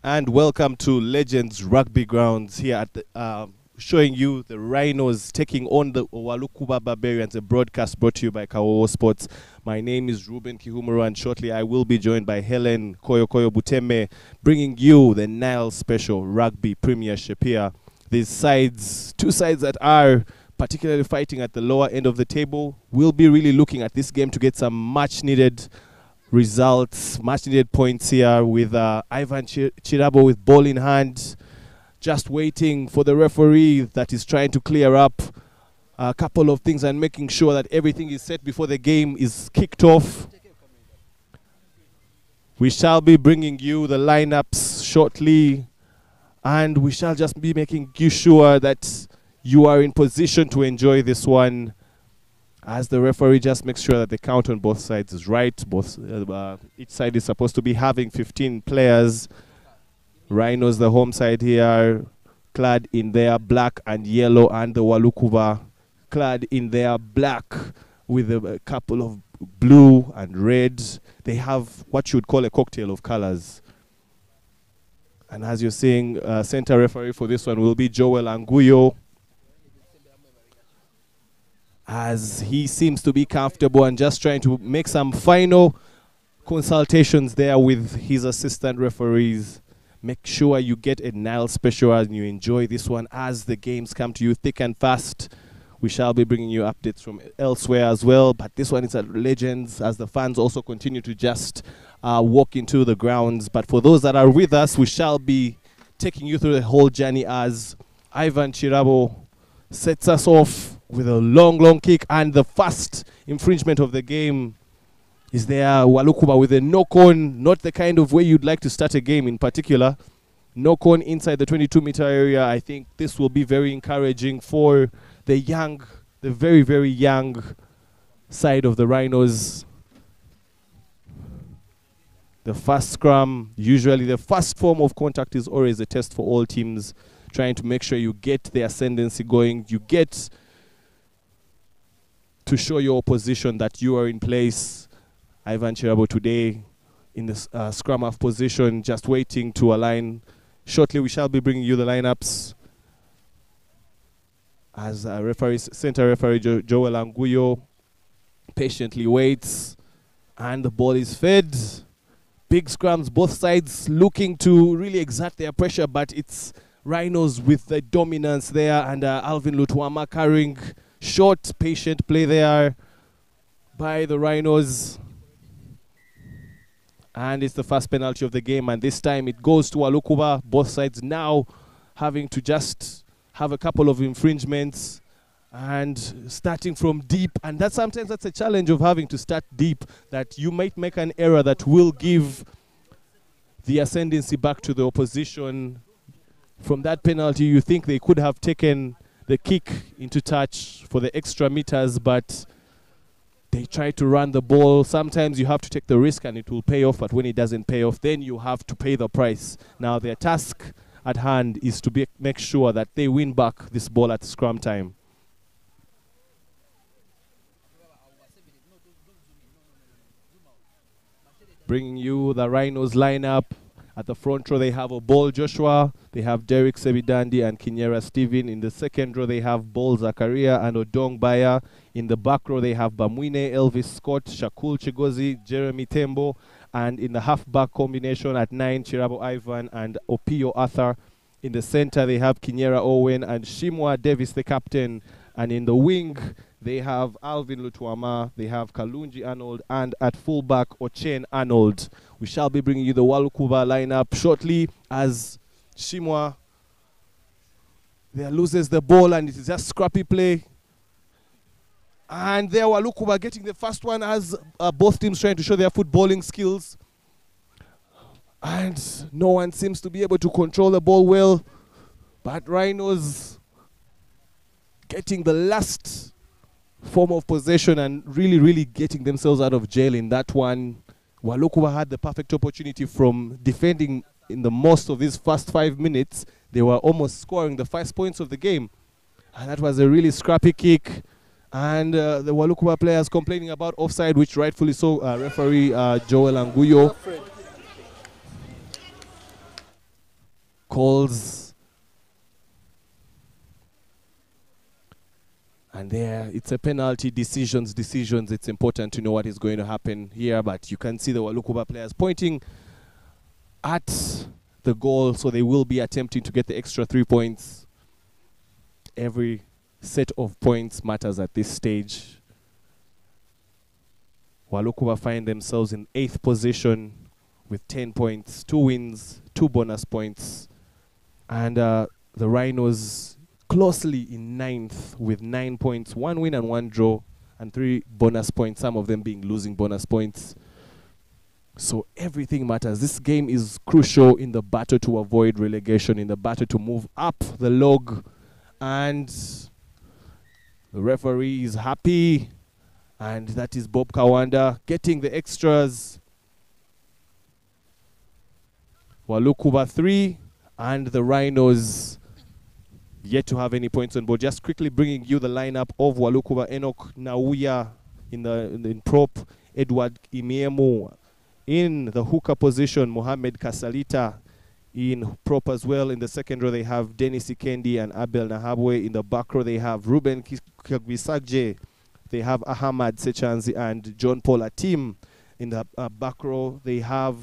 And welcome to Legends Rugby Grounds here at the, showing you the Rhinos taking on the Walukuba Barbarians, a broadcast brought to you by Kawowo Sports. My name is Ruben Kihumuro, and shortly I will be joined by Helen Koyo Buteme, bringing you the Nile Special Rugby Premiership here. These sides, two sides that are particularly fighting at the lower end of the table, will be really looking at this game to get some much-needed results, much-needed points here with Ivan Chirabo with ball in hand, just waiting for the referee that is trying to clear up a couple of things and making sure that everything is set before the game is kicked off. We shall be bringing you the lineups shortly, and we shall just be making you sure that you are in position to enjoy this one, as the referee just makes sure that the count on both sides is right. Each side is supposed to be having 15 players. Rhinos, the home side here, clad in their black and yellow, and the Walukuba clad in their black with a couple of blue and red. They have what you would call a cocktail of colors. And as you're seeing, center referee for this one will be Joel Anguyo, as he seems to be comfortable and just trying to make some final consultations there with his assistant referees. Make sure you get a Nile Special and you enjoy this one as the games come to you thick and fast. We shall be bringing you updates from elsewhere as well, but this one is at Legends as the fans also continue to just walk into the grounds. But for those that are with us, we shall be taking you through the whole journey as Ivan Chirabo sets us off with a long kick, and the first infringement of the game is there. Walukuba with a knock-on, not the kind of way you'd like to start a game in particular. Knock-on inside the 22-meter area. I think this will be very encouraging for the very, very young side of the Rhinos. The first scrum, usually the first form of contact, is always a test for all teams, trying to make sure you get the ascendancy going. You get to show your opposition that you are in place. Ivan Chirabo today in the scrum half position, just waiting to align. Shortly we shall be bringing you the lineups as center referee Joel Anguyo patiently waits, and the ball is fed. Big scrums, both sides looking to really exert their pressure, but it's Rhinos with the dominance there, and Alvin Lutwama carrying short, patient play there by the Rhinos. And it's the first penalty of the game, and this time it goes to Walukuba. Both sides now having to just have a couple of infringements and starting from deep. And sometimes that's a challenge of having to start deep, that you might make an error that will give the ascendancy back to the opposition. From that penalty, you think they could have taken the kick into touch for the extra meters, but they try to run the ball. Sometimes you have to take the risk and it will pay off, but when it doesn't pay off, then you have to pay the price. Now their task at hand is to make sure that they win back this ball at scrum time. Bringing you the Rhinos lineup. At the front row, they have Obol Joshua, they have Derek Sebidandi and Kinyera Steven. In the second row, they have Bol Zakaria and Odong Baya. In the back row, they have Bamwine, Elvis Scott, Shakul Chigozi, Jeremy Tembo. And in the half-back combination at 9, Chirabo Ivan and Opio Arthur. In the center, they have Kinyera Owen and Shimwa Davis, the captain. And in the wing, they have Alvin Lutwama, they have Kalunji Arnold, and at fullback, Ochen Arnold. We shall be bringing you the Walukuba lineup shortly as Shimwa, There loses the ball and it is just scrappy play. And there Walukuba getting the first one as both teams trying to show their footballing skills. And no one seems to be able to control the ball well. But Rhinos getting the last form of possession and really getting themselves out of jail in that one. Walukuba had the perfect opportunity from defending in the most of these first 5 minutes. They were almost scoring the 5 points of the game. And that was a really scrappy kick. And the Walukuba players complaining about offside, which rightfully so. Referee Joel Anguyo calls. And there, it's a penalty, decisions. It's important to know what is going to happen here. But you can see the Walukuba players pointing at the goal. So they will be attempting to get the extra 3 points. Every set of points matters at this stage. Walukuba find themselves in 8th position with 10 points, 2 wins, 2 bonus points. And the Rhinos closely in 9th with 9 points, 1 win and 1 draw, and 3 bonus points, some of them being losing bonus points. So everything matters. This game is crucial in the battle to avoid relegation, in the battle to move up the log. And the referee is happy, and that is Bob Kawanda getting the extras. Walukuba 3, and the Rhinos yet to have any points on board. Just quickly bringing you the lineup of Walukuba: Enoch Nauya in prop, Edward Imiemu in the hooker position, Mohamed Kasalita in prop as well. In the second row, they have Dennis Ikendi and Abel Nahabwe. In the back row, they have Ruben Kagwisagje. They have Ahmad Sechanzi and John Paul Atim. In the back row, they have,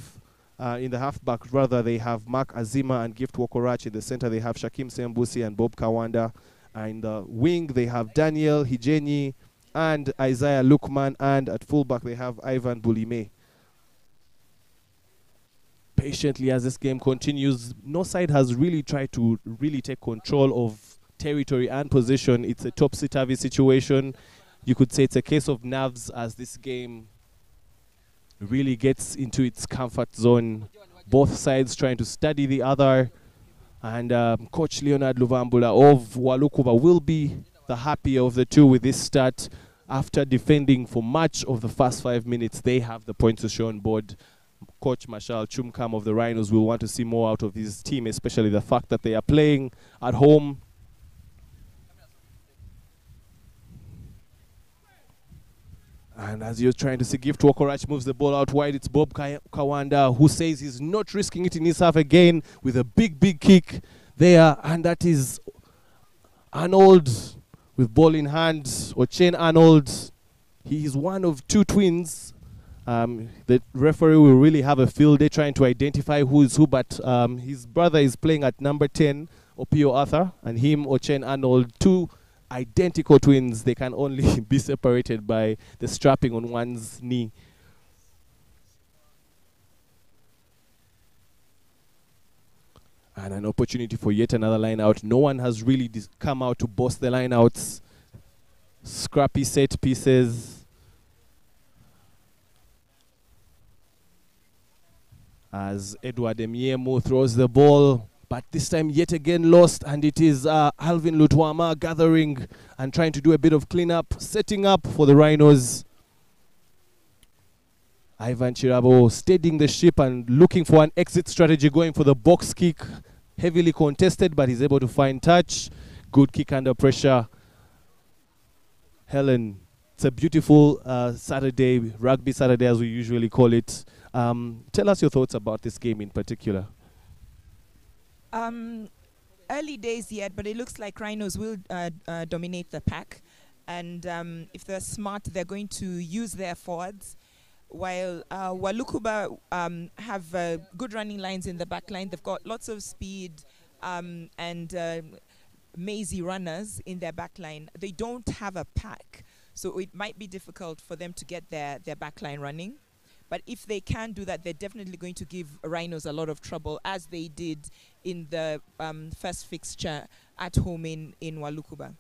in the half-back, rather, they have Mark Azima and Gift Wokorach. In the center, they have Shakim Sembusi and Bob Kawanda. In the wing, they have Daniel Hijeni and Isaiah Lukman. And at fullback, they have Ivan Bulime. Patiently as this game continues, no side has really tried to take control of territory and position. It's a topsy-turvy situation. You could say it's a case of nerves as this game really gets into its comfort zone. Both sides trying to study the other. And Coach Leonard Luvambula of Walukuba will be the happier of the two with this start. After defending for much of the first 5 minutes, they have the points to show on board. Coach Marshall Chumkam of the Rhinos will want to see more out of his team, especially the fact that they are playing at home. And as you're trying to see, Gift Wokorach moves the ball out wide. It's Bob Kawanda who says he's not risking it in his half again with a big kick there. And that is Arnold with ball in hand, Ochen Arnold. He is one of 2 twins. The referee will really have a field day trying to identify who is who, but his brother is playing at number 10, Opio Arthur, and him, Ochen Arnold, 2 identical twins. They can only be separated by the strapping on one's knee. And an opportunity for yet another line out. No one has really come out to boss the line outs. Scrappy set pieces. As Edward Emiemo throws the ball, but this time yet again lost, and it is Alvin Lutwama gathering and trying to do a bit of cleanup, setting up for the Rhinos. Ivan Chirabo steadying the ship and looking for an exit strategy, going for the box kick, heavily contested, but he's able to find touch. Good kick under pressure. Helen, it's a beautiful Saturday, rugby Saturday as we usually call it. Tell us your thoughts about this game in particular. Early days yet, but it looks like Rhinos will dominate the pack. And if they're smart, they're going to use their forwards. While Walukuba have good running lines in the back line. They've got lots of speed and mazy runners in their back line. They don't have a pack, so it might be difficult for them to get their back line running. But if they can do that, they're definitely going to give Rhinos a lot of trouble, as they did in the first fixture at home in Walukuba.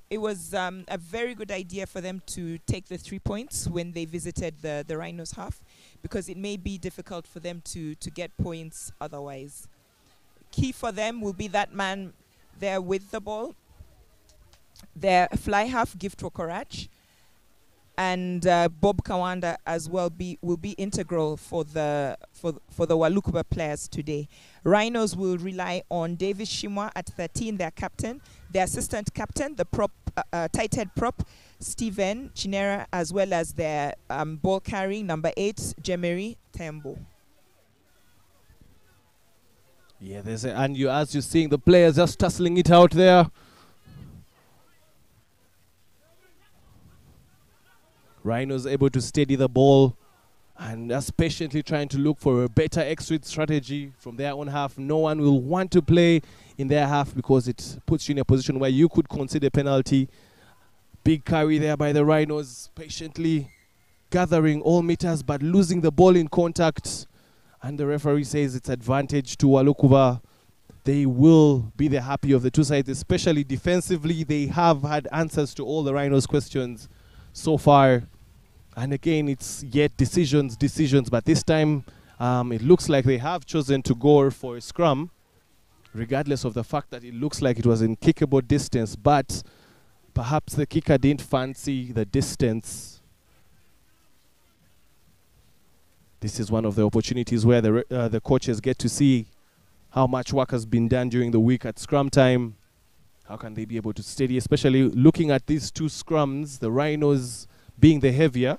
It was a very good idea for them to take the 3 points when they visited the Rhinos half, because it may be difficult for them to get points otherwise. Key for them will be that man there with the ball, their fly half, Gift Okorach, and Bob Kawanda as well will be integral for the Walukuba players today. Rhinos will rely on Davis Shimwa at 13, their captain, their assistant captain, the prop tight head prop Stephen Chinera, as well as their ball carrying number 8 Jemery Tembo. Yeah, and as you're seeing the players just tussling it out there. Rhinos able to steady the ball and just patiently trying to look for a better exit strategy from their own half. No one will want to play in their half because it puts you in a position where you could consider penalty. Big carry there by the Rhinos, patiently gathering all meters but losing the ball in contact. And the referee says it's advantage to Walukuba. They will be the happy of the two sides, especially defensively. They have had answers to all the Rhinos' questions so far. And again, it's yet decisions, but this time it looks like they have chosen to go for a scrum, regardless of the fact that it looks like it was in kickable distance, but perhaps the kicker didn't fancy the distance. This is one of the opportunities where the coaches get to see how much work has been done during the week at scrum time. How can they be able to steady, especially looking at these two scrums, the Rhinos being the heavier.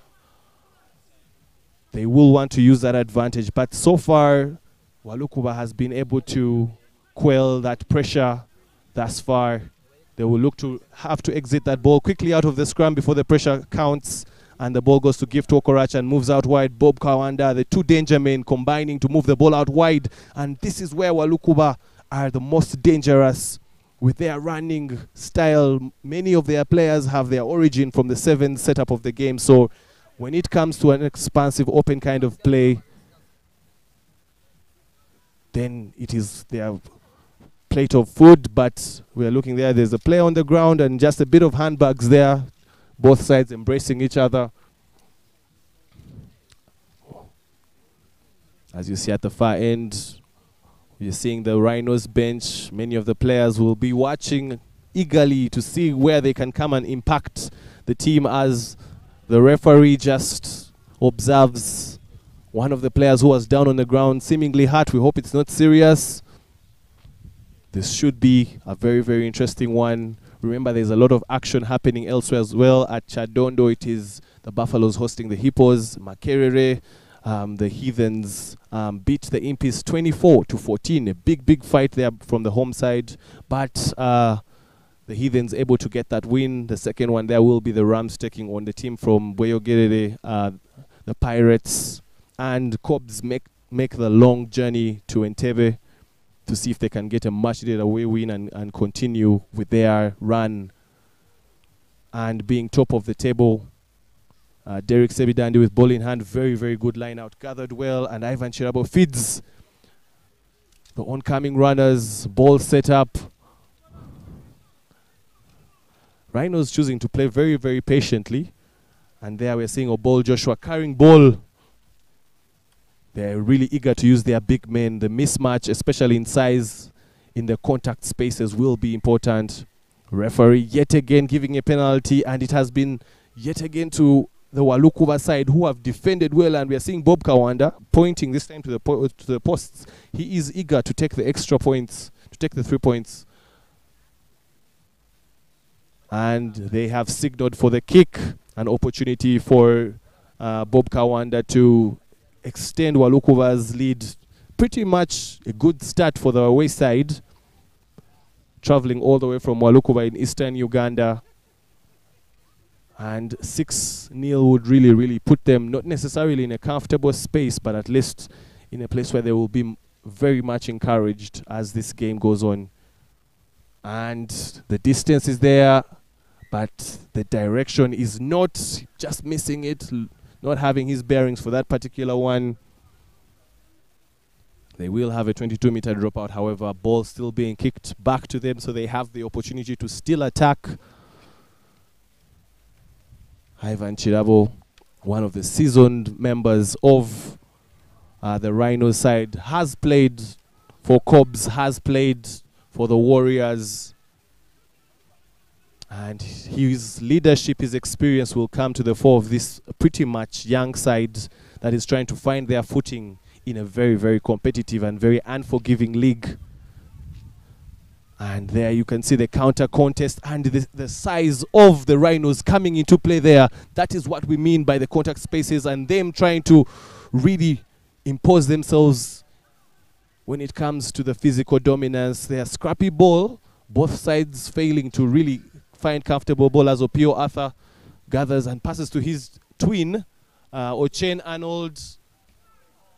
They will want to use that advantage. But so far, Walukuba has been able to quell that pressure thus far. They will look to have to exit that ball quickly out of the scrum before the pressure counts. And the ball goes to Gift Okorach and moves out wide. Bob Kawanda, the two danger men, combining to move the ball out wide. And this is where Walukuba are the most dangerous with their running style. Many of their players have their origin from the 7 setup of the game. So when it comes to an expansive, open kind of play, then it is their plate of food. But we're looking there. There's a player on the ground and just a bit of handbags there. Both sides embracing each other. As you see at the far end, you're seeing the Rhinos bench. Many of the players will be watching eagerly to see where they can come and impact the team, as the referee just observes one of the players who was down on the ground, seemingly hurt. We hope it's not serious. This should be a very, very interesting one. Remember, there's a lot of action happening elsewhere as well. At Chadondo, it is the Buffaloes hosting the Hippos. Makerere, the Heathens beat the Impies 24-14. A big, big fight there from the home side. But the Heathens able to get that win. The second one there will be the Rams taking on the team from Boyogerere, the Pirates. And Cobs make the long journey to Entebbe to see if they can get a much-needed away win and continue with their run and being top of the table. Derek Sebidandi with ball in hand, very, very good line out, gathered well, and Ivan Chirabo feeds the oncoming runners, ball set up. Rhinos choosing to play very, very patiently, and there we're seeing Obol Joshua carrying ball. They're really eager to use their big men. The mismatch, especially in size, in the contact spaces, will be important. Referee yet again giving a penalty, and it has been yet again to the Walukuba side, who have defended well. And we are seeing Bob Kawanda pointing this time to the posts. He is eager to take the extra points, to take the 3 points. And they have signaled for the kick, an opportunity for Bob Kawanda to extend Walukuba's lead. Pretty much a good start for the away side, traveling all the way from Walukuba in eastern Uganda. And 6-0 would really, really put them not necessarily in a comfortable space, but at least in a place where they will be very much encouraged as this game goes on. And the distance is there, but the direction is not, just missing it. not having his bearings for that particular one. They will have a 22-meter dropout, however, ball still being kicked back to them, so they have the opportunity to still attack. Ivan Chirabo, one of the seasoned members of the Rhinos side, has played for Cobs, has played for the Warriors, and his leadership, his experience will come to the fore of this pretty much young side that is trying to find their footing in a very, very competitive and very unforgiving league. And there you can see the counter contest and the size of the Rhinos coming into play there. That is what we mean by the contact spaces and them trying to really impose themselves when it comes to the physical dominance. They are scrappy ball, both sides failing to really find comfortable ball as Opio Arthur gathers and passes to his twin, Ochen Arnold.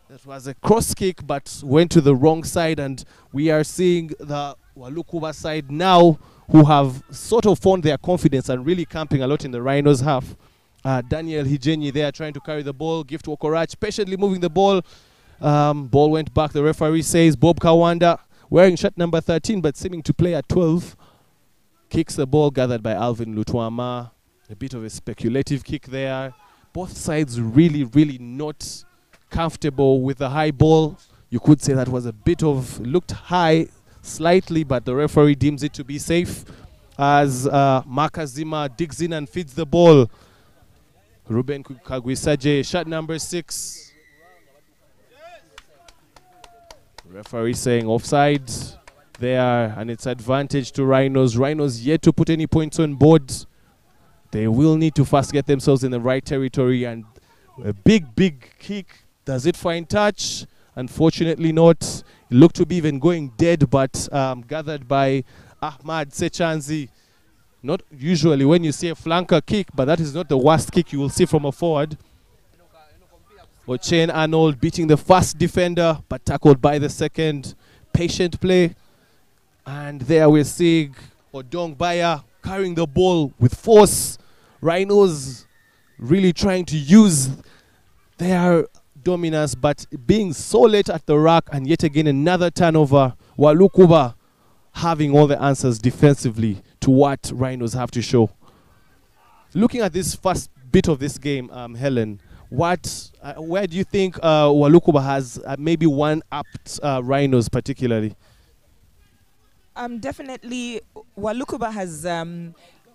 That was a cross kick but went to the wrong side, and we are seeing the Walukuba side now who have sort of found their confidence and really camping a lot in the Rhinos half. Daniel Hijenyi there trying to carry the ball. Gift Wokorach patiently moving the ball. Ball went back. The referee says Bob Kawanda, wearing shirt number 13 but seeming to play at 12, kicks the ball, gathered by Alvin Lutuama. A bit of a speculative kick there. Both sides really, really not comfortable with the high ball. You could say that was a bit of, looked high slightly, but the referee deems it to be safe as Makazima digs in and feeds the ball. Ruben Kagwisaje, shot number 6. Referee saying offside there, and it's advantage to Rhinos. Rhinos yet to put any points on board. They will need to first get themselves in the right territory, and a big, big kick. Does it find touch? Unfortunately not. It looked to be even going dead, but gathered by Ahmad Sechanzi. Not usually when you see a flanker kick, but that is not the worst kick you will see from a forward. Ochen Arnold beating the first defender, but tackled by the second. Patient play. And there we're seeing Odong Baya carrying the ball with force. Rhinos really trying to use their dominance, but being so late at the rack, and yet again another turnover. Walukuba having all the answers defensively to what Rhinos have to show. Looking at this first bit of this game, Helen, where do you think Walukuba has maybe one-upped Rhinos particularly? Definitely, Walukuba has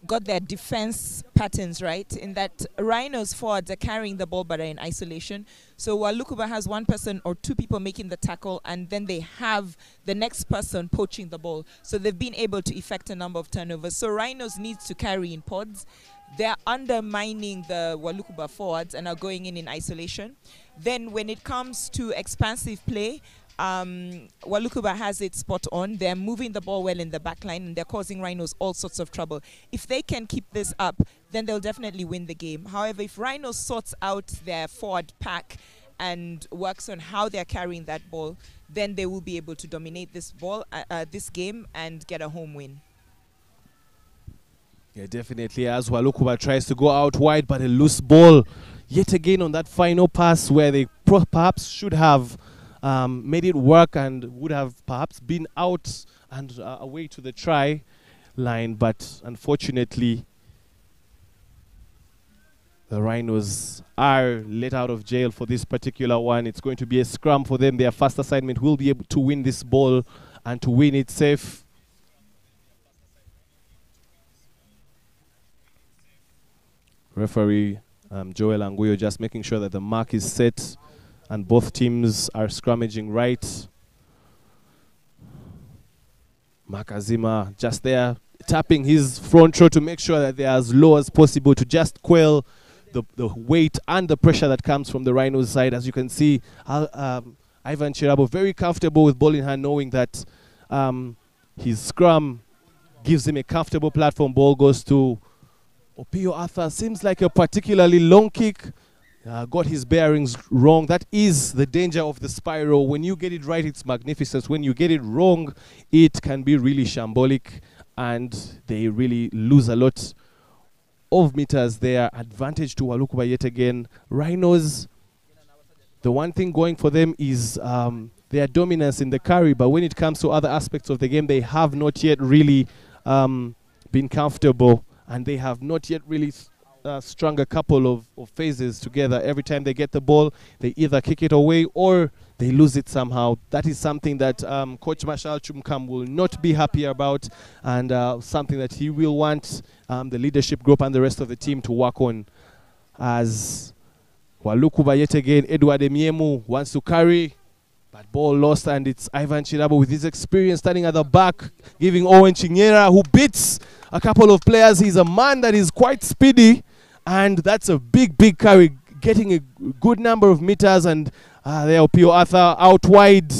got their defense patterns right, in that Rhinos forwards are carrying the ball but are in isolation. So Walukuba has one person or two people making the tackle, and then they have the next person poaching the ball. So they've been able to effect a number of turnovers. So Rhinos needs to carry in pods. They're undermining the Walukuba forwards and are going in isolation. Then when it comes to expansive play, Walukuba has it spot on. They're moving the ball well in the back line, and they're causing Rhinos all sorts of trouble. If they can keep this up, then they'll definitely win the game. However, if Rhinos sorts out their forward pack and works on how they're carrying that ball, then they will be able to dominate this game and get a home win. Yeah, definitely, as Walukuba tries to go out wide, but a loose ball yet again on that final pass where they perhaps should have made it work and would have perhaps been out and away to the try line, but unfortunately the Rhinos are let out of jail for this particular one. It's going to be a scrum for them. Their first assignment will be able to win this ball and to win it safe. Referee Joel Anguyo just making sure that the mark is set and both teams are scrummaging right. Makazima just there tapping his front row to make sure that they're as low as possible to just quell the weight and the pressure that comes from the Rhinos side. As you can see, Ivan Chirabo very comfortable with ball in hand, knowing that his scrum gives him a comfortable platform. Ball goes to Opio Arthur. Seems like a particularly long kick. Got his bearings wrong. That is the danger of the spiral. When you get it right, it's magnificent. When you get it wrong, it can be really shambolic, and they really lose a lot of meters there. Advantage to Walukuba yet again. Rhinos, the one thing going for them is their dominance in the carry, but when it comes to other aspects of the game, they have not yet really been comfortable, and they have not yet really strung a couple of phases together. Every time they get the ball, they either kick it away or they lose it somehow. That is something that Coach Marshall Chumkam will not be happy about, and something that he will want the leadership group and the rest of the team to work on. As Walukuba yet again, Edward Emiemu wants to carry, but ball lost, and it's Ivan Chirabo with his experience standing at the back, giving Owen Chinyera, who beats a couple of players. He's a man that is quite speedy, and that's a big carry, getting a good number of meters, and there Pio Arthur out wide.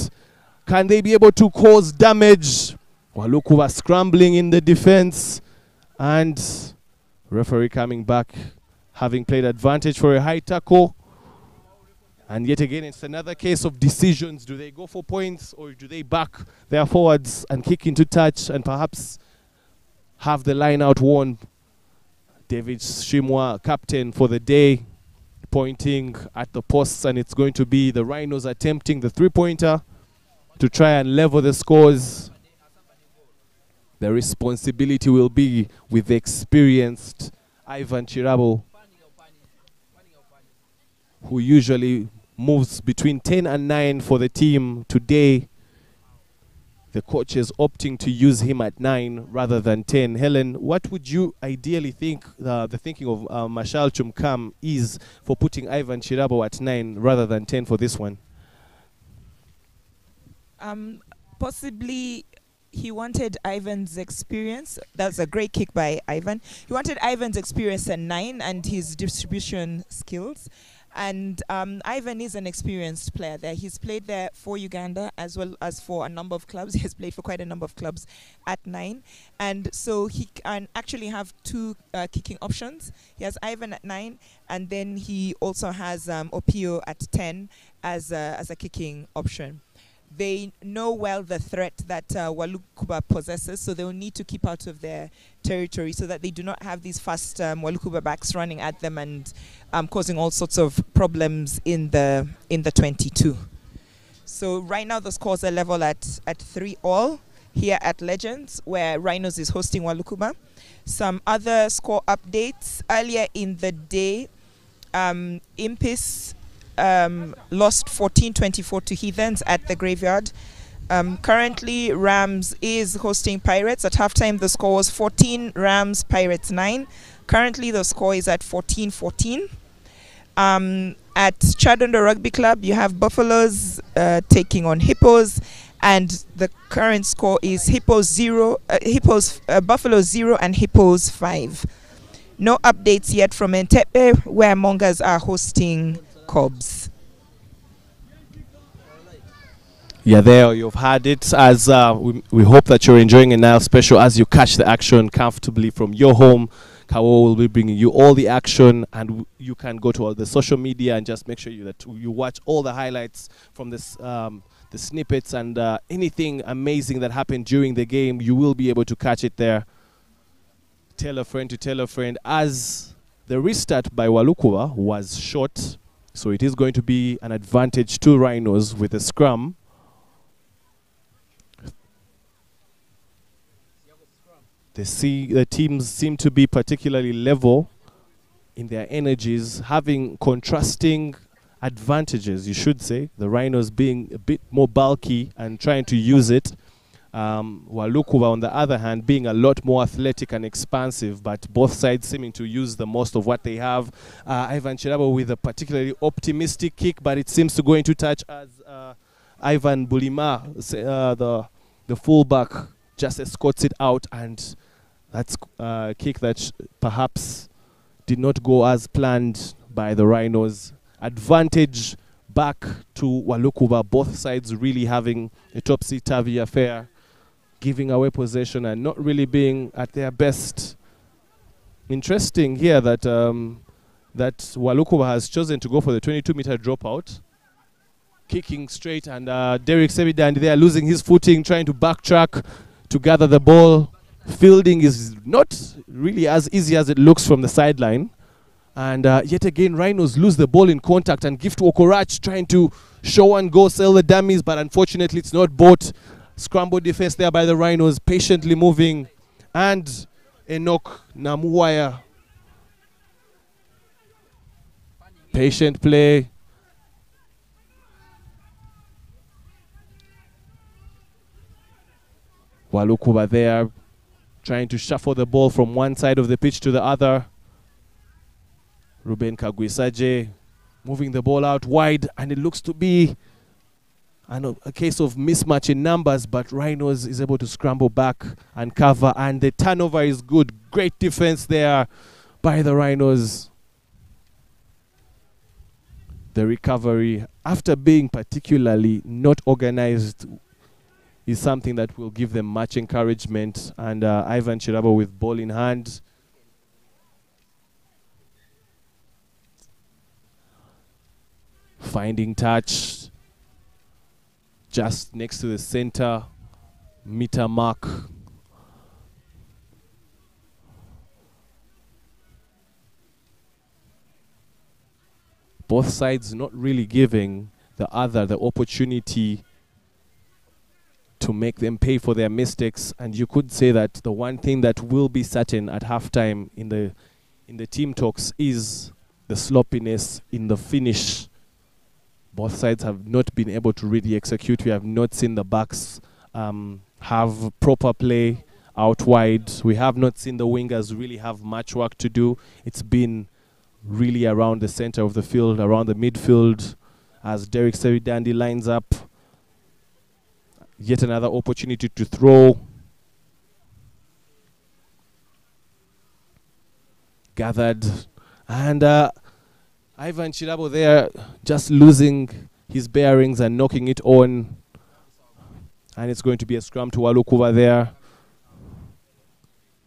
Can they be able to cause damage? Walukuba scrambling in the defense, and referee coming back, having played advantage for a high tackle. And yet again, it's another case of decisions. Do they go for points, or do they back their forwards and kick into touch and perhaps have the line out won? David Shimwa, captain for the day, pointing at the posts, and it's going to be the Rhinos attempting the three-pointer to try and level the scores. The responsibility will be with the experienced Ivan Chirabo, who usually moves between 10 and 9 for the team. Today, the coach is opting to use him at 9 rather than 10. Helen, what would you ideally think the thinking of Marshall Chumkam is for putting Ivan Chirabo at 9 rather than 10 for this one? Possibly he wanted Ivan's experience. That's a great kick by Ivan. He wanted Ivan's experience at 9 and his distribution skills. And Ivan is an experienced player there. He's played there for Uganda as well as for a number of clubs. He has played for quite a number of clubs at 9. And so he can actually have two kicking options. He has Ivan at 9, and then he also has Opio at 10 as a kicking option. They know well the threat that Walukuba possesses, so they will need to keep out of their territory so that they do not have these fast Walukuba backs running at them and causing all sorts of problems in the 22. So right now the scores are level at 3-all here at Legends, where Rhinos is hosting Walukuba. Some other score updates. Earlier in the day, Impis lost 14-24 to Heathens at the Graveyard. Currently, Rams is hosting Pirates. At halftime, the score was 14 Rams, Pirates 9. Currently, the score is at 14-14. At Chadondo Rugby Club, you have Buffaloes taking on Hippos, and the current score is Buffaloes 0 and Hippos 5. No updates yet from Entebbe, where Mongas are hosting Cobbs. Yeah, there you've had it. As we hope that you're enjoying a Nile special as you catch the action comfortably from your home. Kawo will be bringing you all the action, and you can go to all the social media and just make sure that you watch all the highlights from this, the snippets, and anything amazing that happened during the game. You will be able to catch it there. Tell a friend to tell a friend, as the restart by Walukuba was short. So it is going to be an advantage to Rhinos with a scrum. The teams seem to be particularly level in their energies, having contrasting advantages, you should say. The Rhinos being a bit more bulky and trying to use it. Walukuba, on the other hand, being a lot more athletic and expansive, but both sides seeming to use the most of what they have. Ivan Chirabo with a particularly optimistic kick, but it seems to go into touch as Ivan Bulima, the fullback, just escorts it out, and that's a kick that perhaps did not go as planned by the Rhinos. Advantage back to Walukuba, both sides really having a topsy-turvy affair, giving away possession and not really being at their best. Interesting here that that Walukuba has chosen to go for the 22-meter dropout, kicking straight, and Derek Sebidand there losing his footing, trying to backtrack to gather the ball. Fielding is not really as easy as it looks from the sideline. And yet again, Rhinos lose the ball in contact, and Gift Okorach trying to show and go, sell the dummies, but unfortunately it's not bought. Scramble defense there by the Rhinos, patiently moving. And Enoch Namuwaya. Patient play. Walukuba there, trying to shuffle the ball from one side of the pitch to the other. Ruben Kagwisaje moving the ball out wide, and it looks to be a case of mismatch in numbers, but Rhinos is able to scramble back and cover, and the turnover is good. Great defense there by the Rhinos. The recovery, after being particularly not organized, is something that will give them much encouragement. And Ivan Chirabo with ball in hand. Finding touch just next to the center meter mark. Both sides not really giving the other the opportunity to make them pay for their mistakes. And you could say that the one thing that will be certain at halftime in the team talks is the sloppiness in the finish. Both sides have not been able to really execute. We have not seen the backs have proper play out wide. We have not seen the wingers really have much work to do. It's been really around the center of the field, around the midfield, as Derek Seridandi lines up. Yet another opportunity to throw. Gathered. And Ivan Chirabo there just losing his bearings and knocking it on. And it's going to be a scrum to Walukuba there.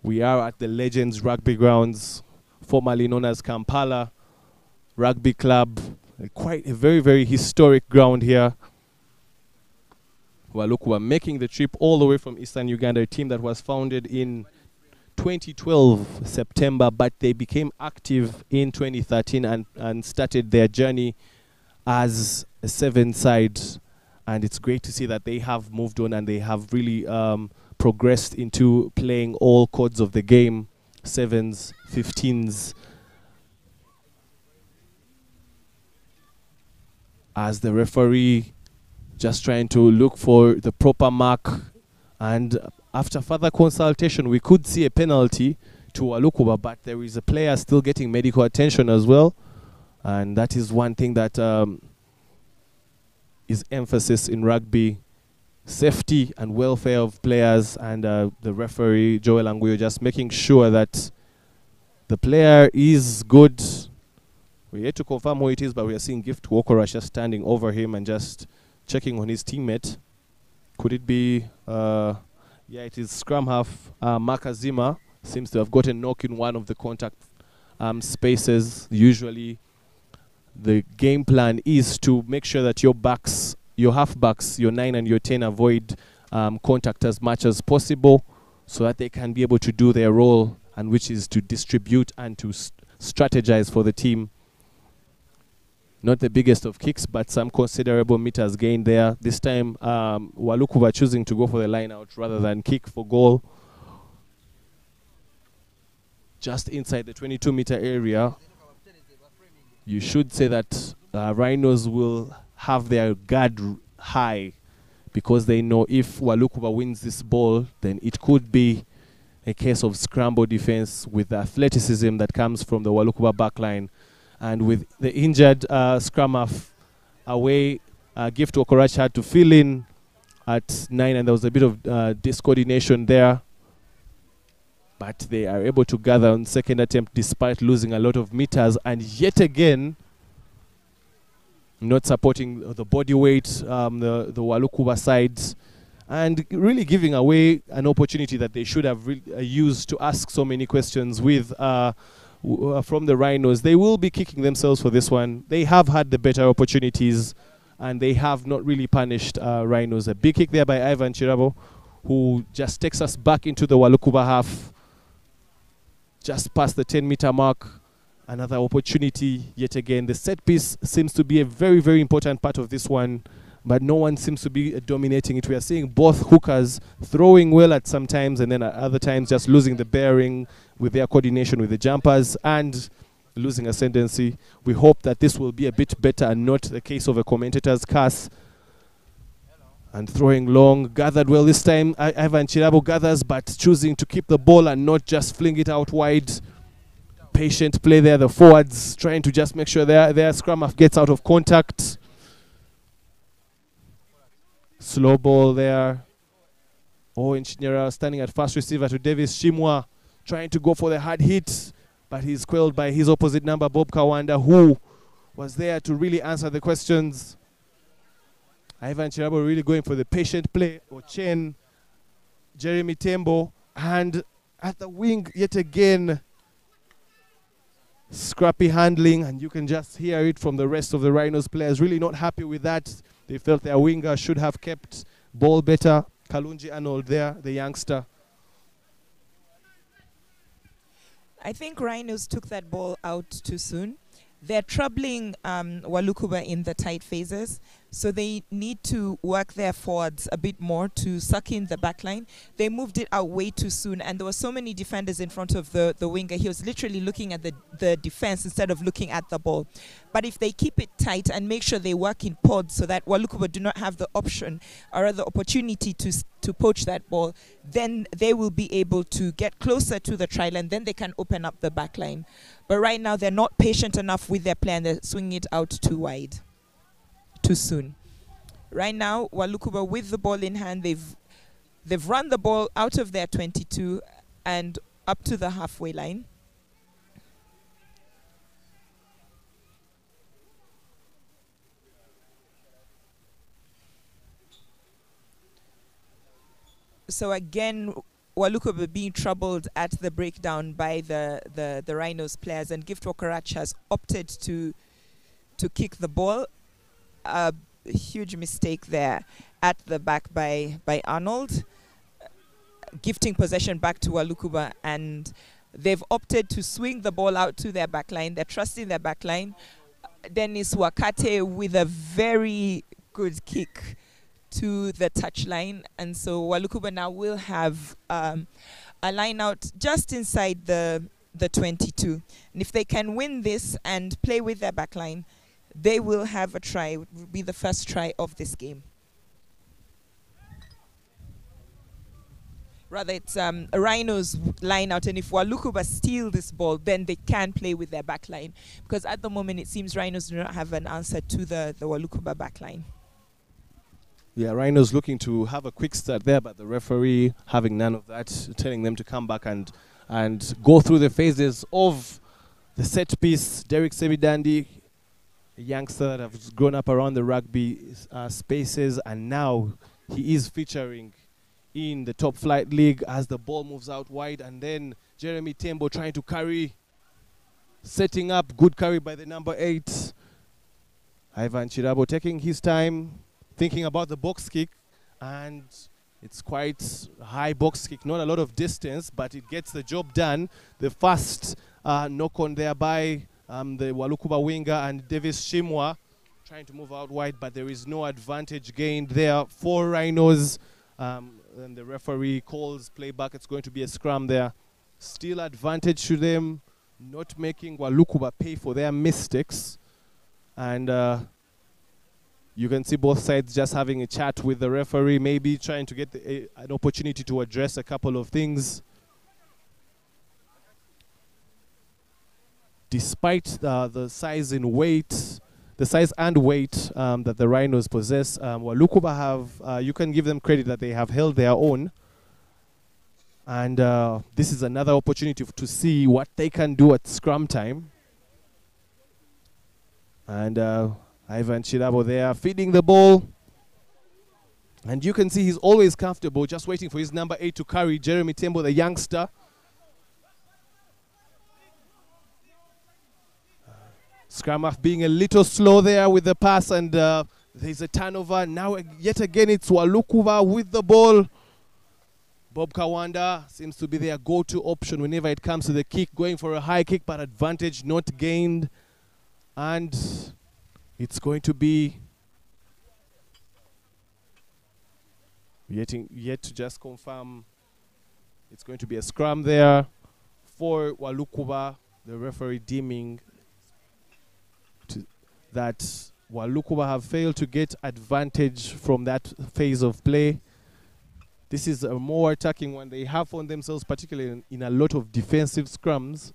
We are at the Legends Rugby Grounds, formerly known as Kampala Rugby Club. Quite a very, very historic ground here. Walukuba making the trip all the way from Eastern Uganda, a team that was founded in 2012 September, but they became active in 2013 and started their journey as a 7-side. And it's great to see that they have moved on and they have really progressed into playing all chords of the game, 7s, 15s. As the referee just trying to look for the proper mark, and after further consultation we could see a penalty to Walukuba, but there is a player still getting medical attention as well, and that is one thing that is emphasis in rugby: safety and welfare of players. And the referee Joel Anguyo just making sure that the player is good. We yet to confirm who it is, but we are seeing Gift Walker just standing over him and just checking on his teammate. Could it be yeah, it is scrum half Makazima. Seems to have got a knock in one of the contact spaces. Usually the game plan is to make sure that your backs, your half backs, your 9 and your 10 avoid contact as much as possible, so that they can be able to do their role, and which is to distribute and to strategize for the team. Not the biggest of kicks, but some considerable meters gained there. This time, Walukuba choosing to go for the line out rather than kick for goal. Just inside the 22-meter area. You should say that Rhinos will have their guard high, because they know if Walukuba wins this ball, then it could be a case of scramble defense with the athleticism that comes from the Walukuba backline. And with the injured scrum half away, Gift Okorach had to fill in at 9, and there was a bit of discoordination there. But they are able to gather on second attempt despite losing a lot of meters. And yet again, not supporting the body weight, the Walukuba sides, and really giving away an opportunity that they should have used to ask so many questions with from the Rhinos. They will be kicking themselves for this one. They have had the better opportunities, and they have not really punished Rhinos. A big kick there by Ivan Chirabo, who just takes us back into the Walukuba half, just past the 10-meter mark. Another opportunity yet again. The set piece seems to be a very, very important part of this one, but no one seems to be dominating it. We are seeing both hookers throwing well at some times, and then at other times just losing the bearing with their coordination with the jumpers and losing ascendancy. We hope that this will be a bit better and not the case of a commentator's curse. And throwing long, gathered well this time. Ivan Chirabo gathers, but choosing to keep the ball and not just fling it out wide. Patient play there, the forwards trying to just make sure their scrum half gets out of contact. Slow ball there. Owen Chinyera standing at fast receiver to Davis Shimwa, trying to go for the hard hit, but he's quelled by his opposite number, Bob Kawanda, who was there to really answer the questions. Ivan Chirabo really going for the patient play. Ochen, Jeremy Tembo, and at the wing yet again, scrappy handling, and you can just hear it from the rest of the Rhinos players. Really not happy with that. They felt their winger should have kept ball better. Kalunji Arnold there, the youngster. I think Rhinos took that ball out too soon. They're troubling Walukuba in the tight phases, so they need to work their forwards a bit more to suck in the back line. They moved it out way too soon, and there were so many defenders in front of the winger. He was literally looking at the defense instead of looking at the ball. But if they keep it tight and make sure they work in pods so that Walukuba do not have the option or the opportunity to poach that ball, then they will be able to get closer to the try line, then they can open up the back line. But right now, they're not patient enough with their play, and they're swinging it out too wide, too soon. Right now, Walukuba with the ball in hand, they've run the ball out of their 22 and up to the halfway line. So again, Walukuba being troubled at the breakdown by the Rhinos players, and Gift Wakarach has opted to kick the ball. A huge mistake there at the back by Arnold, gifting possession back to Walukuba, and they've opted to swing the ball out to their back line. They're trusting their back line. Dennis Wakate with a very good kick to the touchline, and so Walukuba now will have a line out just inside the 22. And if they can win this and play with their back line, they will have a try. It will be the first try of this game. Rather, it's a Rhinos line out, and if Walukuba steal this ball, then they can play with their back line, because at the moment it seems Rhinos do not have an answer to the Walukuba back line. Yeah, Rhinos looking to have a quick start there, but the referee having none of that, telling them to come back and go through the phases of the set piece. Derek Semidandi, a youngster that has grown up around the rugby spaces, and now he is featuring in the top flight league as the ball moves out wide, and then Jeremy Tembo trying to carry, setting up, good carry by the number 8. Ivan Chirabo taking his time, thinking about the box kick, and it's quite a high box kick, not a lot of distance, but it gets the job done. The fast knock on there by the Walukuba winger and Davis Shimwa trying to move out wide, but there is no advantage gained there for Rhinos. And the referee calls playback. It's going to be a scrum there. Still advantage to them, not making Walukuba pay for their mistakes. And you can see both sides just having a chat with the referee, maybe trying to get an opportunity to address a couple of things. Despite the size and weight that the Rhinos possess, Walukuba have, you can give them credit that they have held their own. And this is another opportunity to see what they can do at scrum time. And Ivan Chirabo there feeding the ball. And you can see he's always comfortable, just waiting for his number 8 to carry, Jeremy Tembo, the youngster. Scrum half being a little slow there with the pass, and there's a turnover. Now yet again it's Walukuba with the ball. Bob Kawanda seems to be their go-to option whenever it comes to the kick, going for a high kick, but advantage not gained. And it's going to be yet to just confirm. It's going to be a scrum there for Walukuba, the referee deeming that Walukuba have failed to get advantage from that phase of play. This is a more attacking one. They have found themselves particularly in a lot of defensive scrums.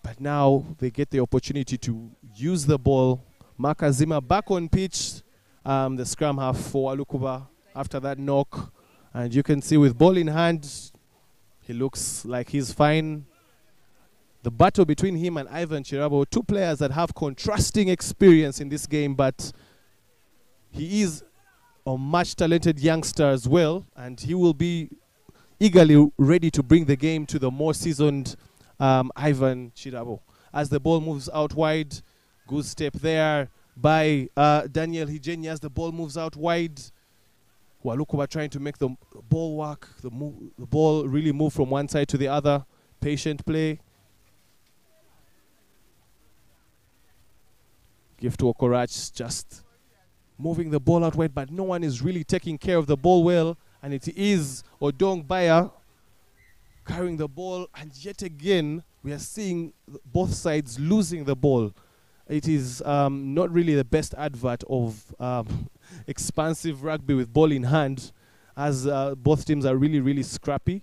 But now they get the opportunity to use the ball. Makazima back on pitch. The scrum half for Walukuba after that knock. And you can see with ball in hand, he looks like he's fine. The battle between him and Ivan Chirabo, two players that have contrasting experience in this game, but he is a much talented youngster as well, and he will be eagerly ready to bring the game to the more seasoned Ivan Chirabo. As the ball moves out wide, good step there by Daniel Hijeni as the ball moves out wide. Walukuba trying to make the ball work, the ball really move from one side to the other. Patient play. Gift to Okorach, just moving the ball out wide, but no one is really taking care of the ball well. And it is Odong Baya carrying the ball. And yet again, we are seeing both sides losing the ball. It is not really the best advert of expansive rugby with ball in hand, as both teams are really, really scrappy.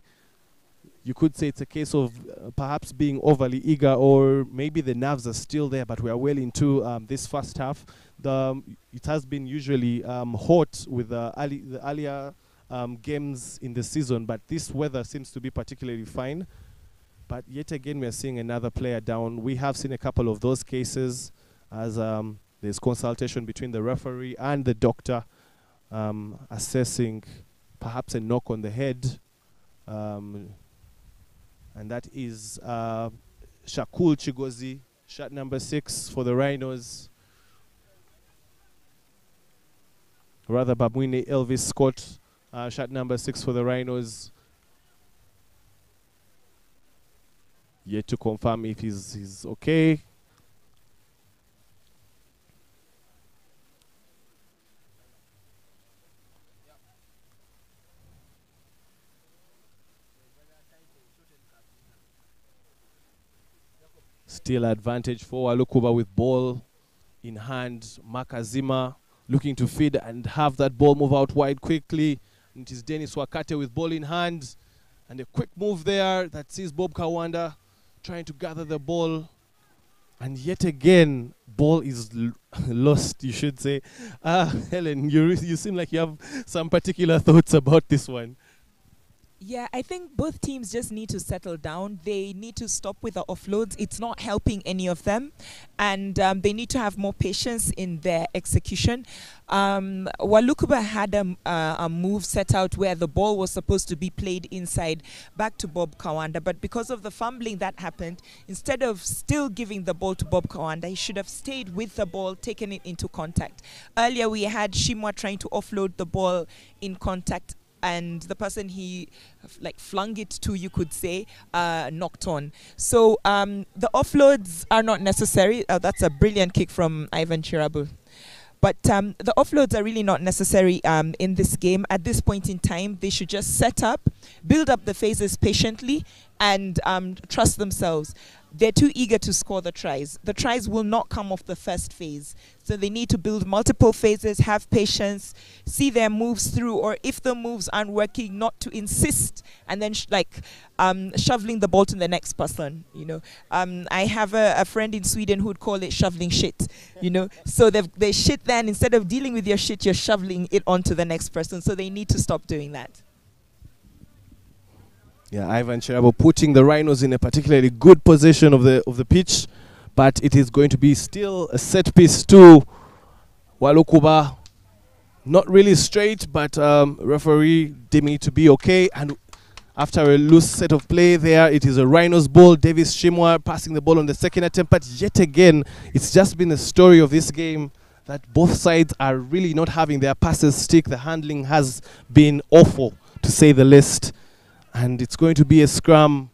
You could say it's a case of perhaps being overly eager, or maybe the nerves are still there, but we are well into this first half. It has been usually hot with the earlier games in the season, but this weather seems to be particularly fine. But yet again, we are seeing another player down. We have seen a couple of those cases as there's consultation between the referee and the doctor assessing perhaps a knock on the head. And that is Shakul Chigozi, shirt number 6 for the Rhinos. Rather, Babwine Elvis Scott, shirt number 6 for the Rhinos. Yet to confirm if he's okay. Still advantage for Walukuba with ball in hand. Makazima looking to feed and have that ball move out wide quickly. And it is Dennis Wakate with ball in hand. And a quick move there that sees Bob Kawanda trying to gather the ball. And yet again, ball is lost, you should say. Helen, you seem like you have some particular thoughts about this one. Yeah, I think both teams just need to settle down. They need to stop with the offloads. It's not helping any of them. And they need to have more patience in their execution. Walukuba had a move set out where the ball was supposed to be played inside back to Bob Kawanda. But because of the fumbling that happened, instead of still giving the ball to Bob Kawanda, he should have stayed with the ball, taken it into contact. Earlier, we had Shimwa trying to offload the ball in contact, and the person he flung it to, you could say, knocked on. So the offloads are not necessary. That's a brilliant kick from Ivan Chirabu. But the offloads are really not necessary in this game. At this point in time, they should just set up, build up the phases patiently, and trust themselves. They're too eager to score the tries. The tries will not come off the first phase. So they need to build multiple phases, have patience, see their moves through, or if the moves aren't working, not to insist and then shoveling the ball to the next person. You know, I have a friend in Sweden who'd call it shoveling shit. You know, so they shit there, and instead of dealing with your shit, you're shoveling it onto the next person. So they need to stop doing that. Yeah, Ivan Chirabo putting the Rhinos in a particularly good position of the pitch, but it is going to be still a set piece to Walukuba. Not really straight, but referee deeming it to be okay. And after a loose set of play there, it is a Rhinos ball. Davis Shimwa passing the ball on the second attempt, but yet again, it's just been the story of this game that both sides are really not having their passes stick. The handling has been awful to say the least. And it's going to be a scrum.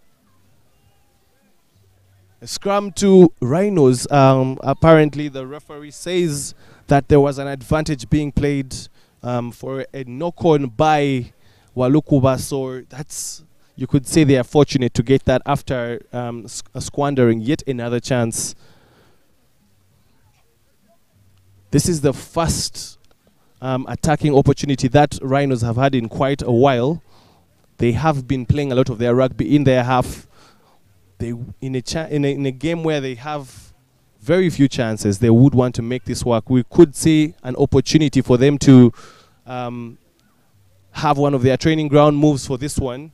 A scrum to Rhinos. Apparently, the referee says that there was an advantage being played for a knock-on by Walukuba. So that's, you could say they are fortunate to get that after squandering yet another chance. This is the first attacking opportunity that Rhinos have had in quite a while. They have been playing a lot of their rugby in their half. They in a game where they have very few chances, they would want to make this work. We could see an opportunity for them to have one of their training ground moves for this one.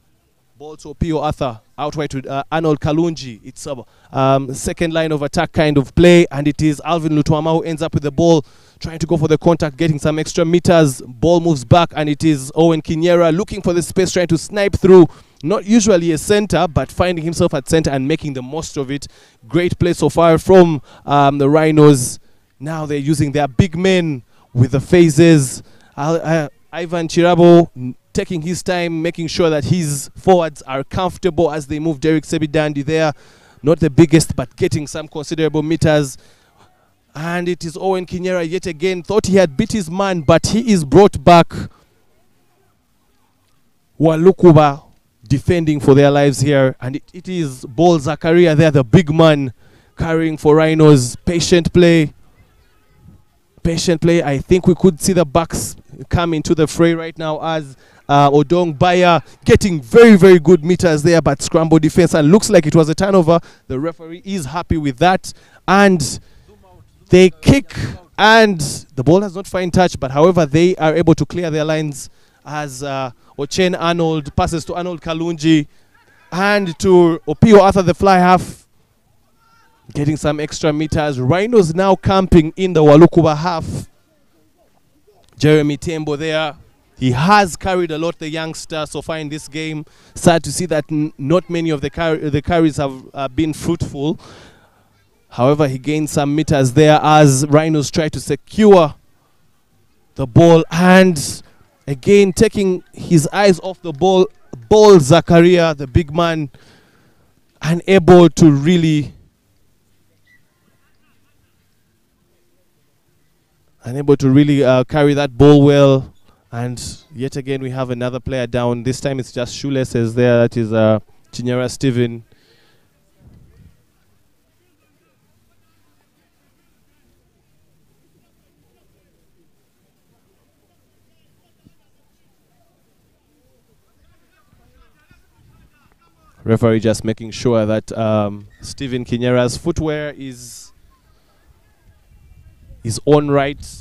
Ball to Pio Arthur, outright to Arnold Kalunji. It's a second line of attack kind of play, and it is Alvin Lutuama who ends up with the ball, trying to go for the contact, getting some extra meters. Ball moves back, and it is Owen Kinyera looking for the space, trying to snipe through. Not usually a center, but finding himself at center and making the most of it. Great play so far from the Rhinos. Now they're using their big men with the phases. Ivan Chirabo taking his time, making sure that his forwards are comfortable as they move. Derek Sebidandi there, not the biggest, but getting some considerable meters. And it is Owen Kinyera yet again. Thought he had beat his man, but he is brought back. Walukuba defending for their lives here. And it is Ball Zakaria there, the big man, carrying for Rhinos. Patient play. Patient play. I think we could see the backs come into the fray right now as Odong Baya getting very, very good meters there, but scramble defense, and looks like it was a turnover. The referee is happy with that, and they kick, and the ball has not found touch, but however they are able to clear their lines as Ochen Arnold passes to Arnold Kalunji and to Opio Arthur, the fly half, getting some extra meters. Rhinos now camping in the Walukuba half. Jeremy Tembo there. He has carried a lot, the youngster, so far in this game. Sad to see that not many of the carries have been fruitful. However, he gained some meters there as Rhinos try to secure the ball. And again, taking his eyes off the ball, Zakaria, the big man, unable to really carry that ball well. And yet again, we have another player down. This time it's just shoelaces there. That is Chinyera Steven. Referee just making sure that Steven Kinyera's footwear is on right.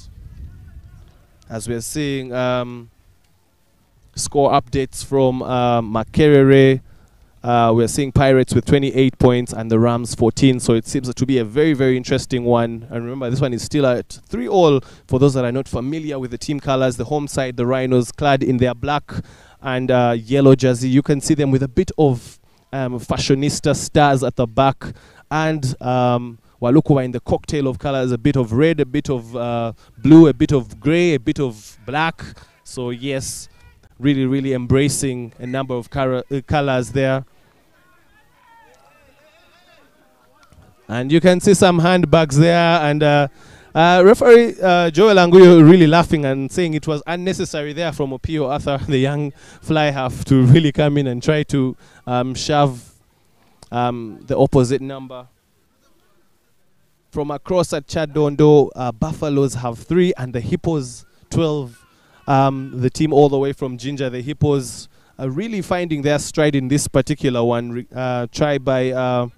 As we're seeing score updates from Makerere, we're seeing Pirates with 28 points and the Rams 14. So it seems to be a very, very interesting one. And remember, this one is still at 3-3 for those that are not familiar with the team colors. The home side, the Rhinos, clad in their black and yellow jersey. You can see them with a bit of fashionista stars at the back, and Walukuba in the cocktail of colors, a bit of red, a bit of blue, a bit of gray, a bit of black. So yes, really, really embracing a number of colors there. And you can see some handbags there, and referee Joel Anguyo really laughing and saying it was unnecessary there from Opio Arthur, the young fly half, to really come in and try to shove the opposite number. From across at Chadondo, Buffaloes have 3 and the Hippos 12. The team all the way from Jinja, the Hippos are really finding their stride in this particular one. Tried by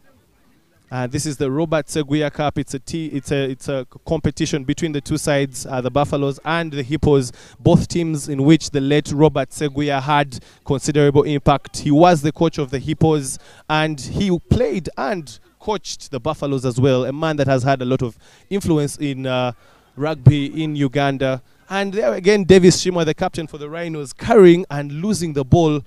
this is the Robert Seguya Cup. It's a competition between the two sides, the Buffaloes and the Hippos, both teams in which the late Robert Seguya had considerable impact. He was the coach of the Hippos, and he played and coached the Buffaloes as well, a man that has had a lot of influence in rugby in Uganda. And there again, Davis Shima, the captain for the Rhinos, carrying and losing the ball.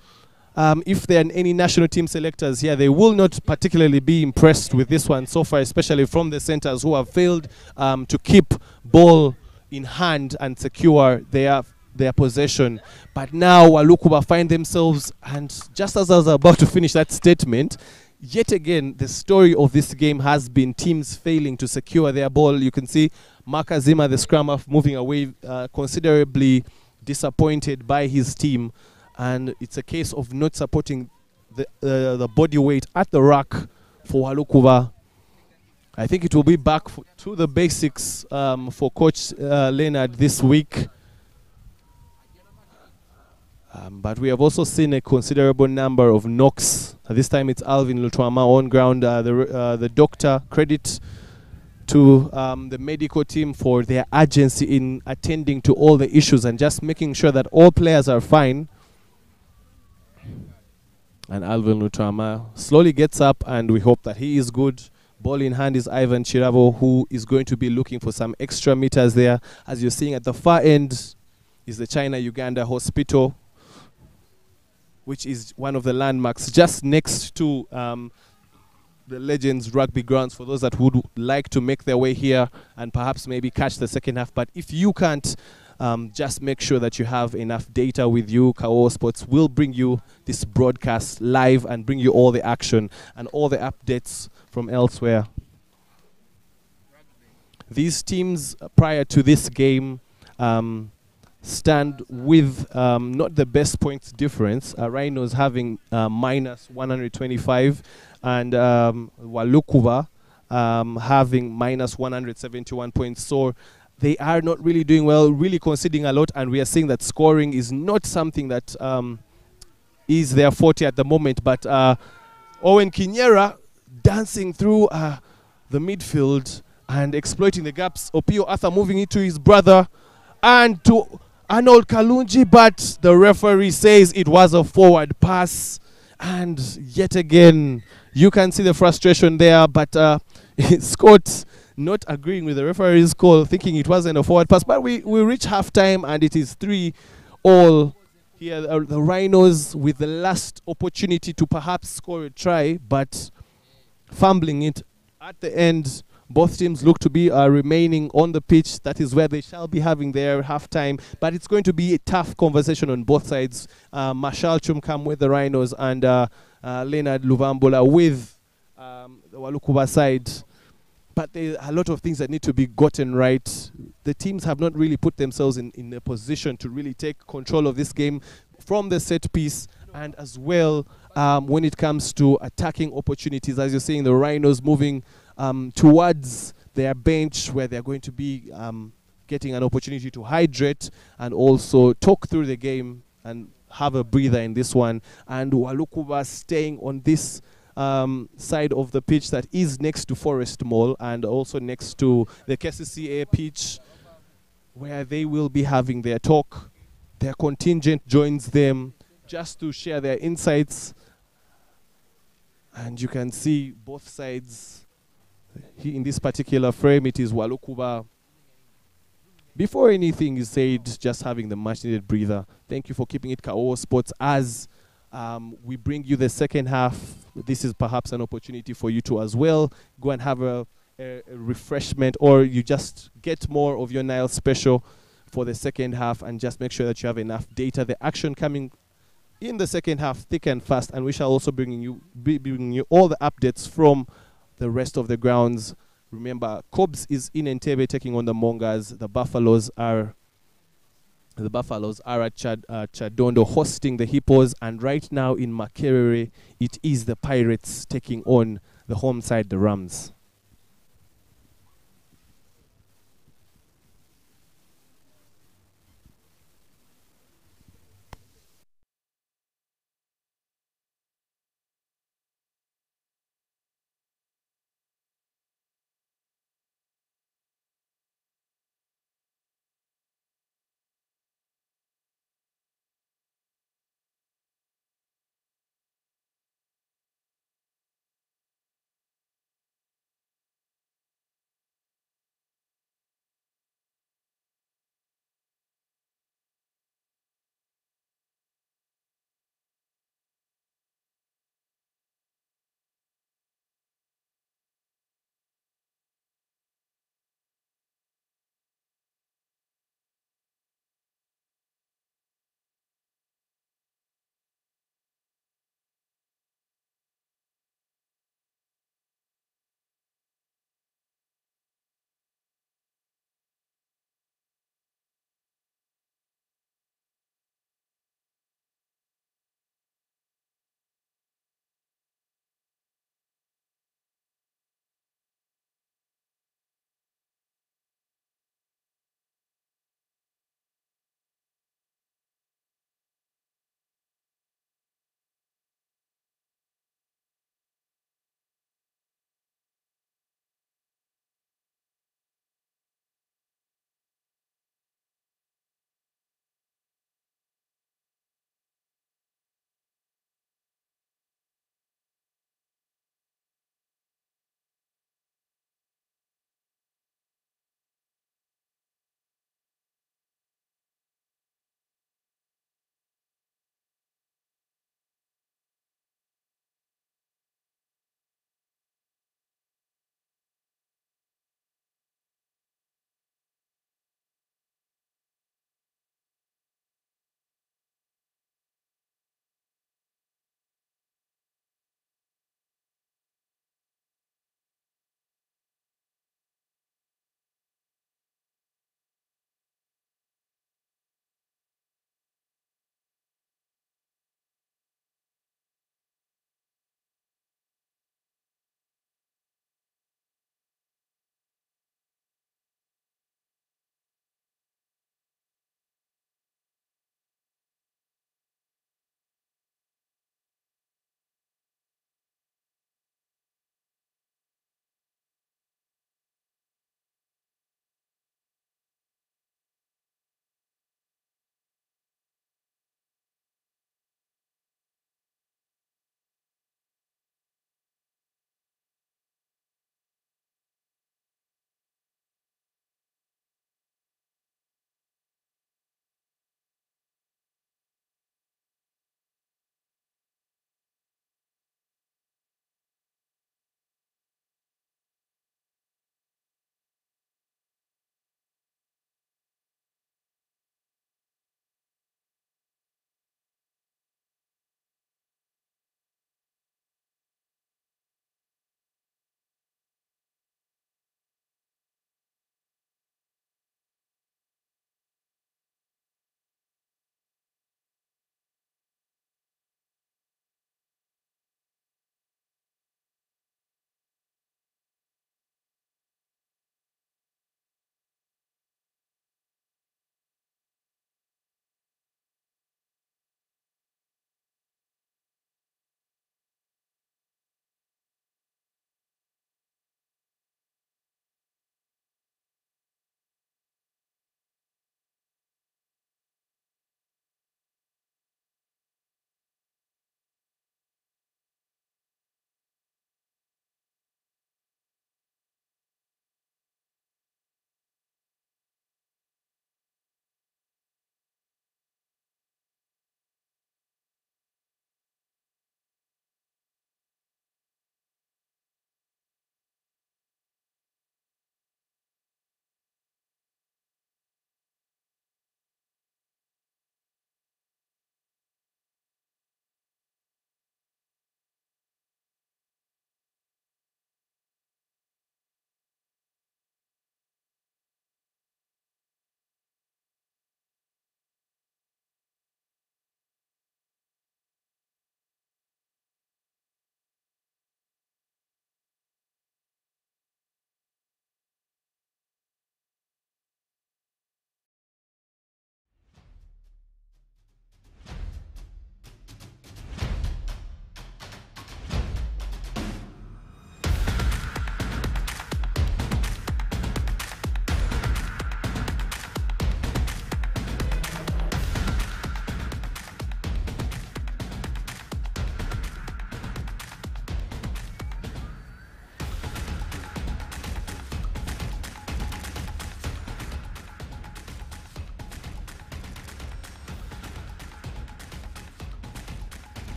If there are any national team selectors here, they will not particularly be impressed with this one so far, especially from the centers who have failed to keep ball in hand and secure their their possession. But now Walukuba find themselves, and just as I was about to finish that statement, yet again, the story of this game has been teams failing to secure their ball. You can see Makazima, the scrum half, moving away, considerably disappointed by his team. And it's a case of not supporting the body weight at the rack for Walukuba. I think it will be back to the basics for Coach Leonard this week. But we have also seen a considerable number of knocks. This time it's Alvin Lutwama on ground. The doctor, credit to the medical team for their urgency in attending to all the issues and just making sure that all players are fine. And Alvin Lutwama slowly gets up, and we hope that he is good. Ball in hand is Ivan Chiravo, who is going to be looking for some extra meters there. As you're seeing at the far end is the China-Uganda Hospital, which is one of the landmarks just next to the Legends Rugby grounds for those that would like to make their way here and perhaps maybe catch the second half. But if you can't, just make sure that you have enough data with you. Kao Sports will bring you this broadcast live and bring you all the action and all the updates from elsewhere. These teams prior to this game stand with not the best points difference. Rhinos having minus 125 and Walukuba having minus 171 points. So they are not really doing well, really conceding a lot, and we are seeing that scoring is not something that is their forte at the moment. But Owen Kinyera dancing through the midfield and exploiting the gaps. Opio Arthur moving into his brother and to Arnold Kalunji, but the referee says it was a forward pass. And yet again, you can see the frustration there, but Scott not agreeing with the referee's call, thinking it wasn't a forward pass. But we reach halftime, and it is 3-all. Here, the Rhinos with the last opportunity to perhaps score a try, but fumbling it at the end. Both teams look to be remaining on the pitch. That is where they shall be having their halftime. But it's going to be a tough conversation on both sides. Marshall Chumkam with the Rhinos and Leonard Luvambula with the Walukuba side. But there are a lot of things that need to be gotten right. The teams have not really put themselves in a position to really take control of this game from the set piece, and as well when it comes to attacking opportunities. As you're seeing, the Rhinos moving towards their bench where they're going to be getting an opportunity to hydrate and also talk through the game and have a breather in this one. And Walukuba staying on this side of the pitch that is next to Forest Mall and also next to the KCCA pitch, where they will be having their talk. Their contingent joins them just to share their insights. And you can see both sides. In this particular frame, it is Walukuba. Before anything is said, just having the much needed breather. Thank you for keeping it Kao Sports as we bring you the second half. This is perhaps an opportunity for you to as well go and have a refreshment, or you just get more of your Nile special for the second half and just make sure that you have enough data. The action coming in the second half thick and fast, and we shall also bringing you all the updates from the rest of the grounds. Remember, Cobs is in Entebbe taking on the Mongas. The Buffaloes are at Chadondo hosting the Hippos, and right now in Makerere, it is the Pirates taking on the home side, the Rams.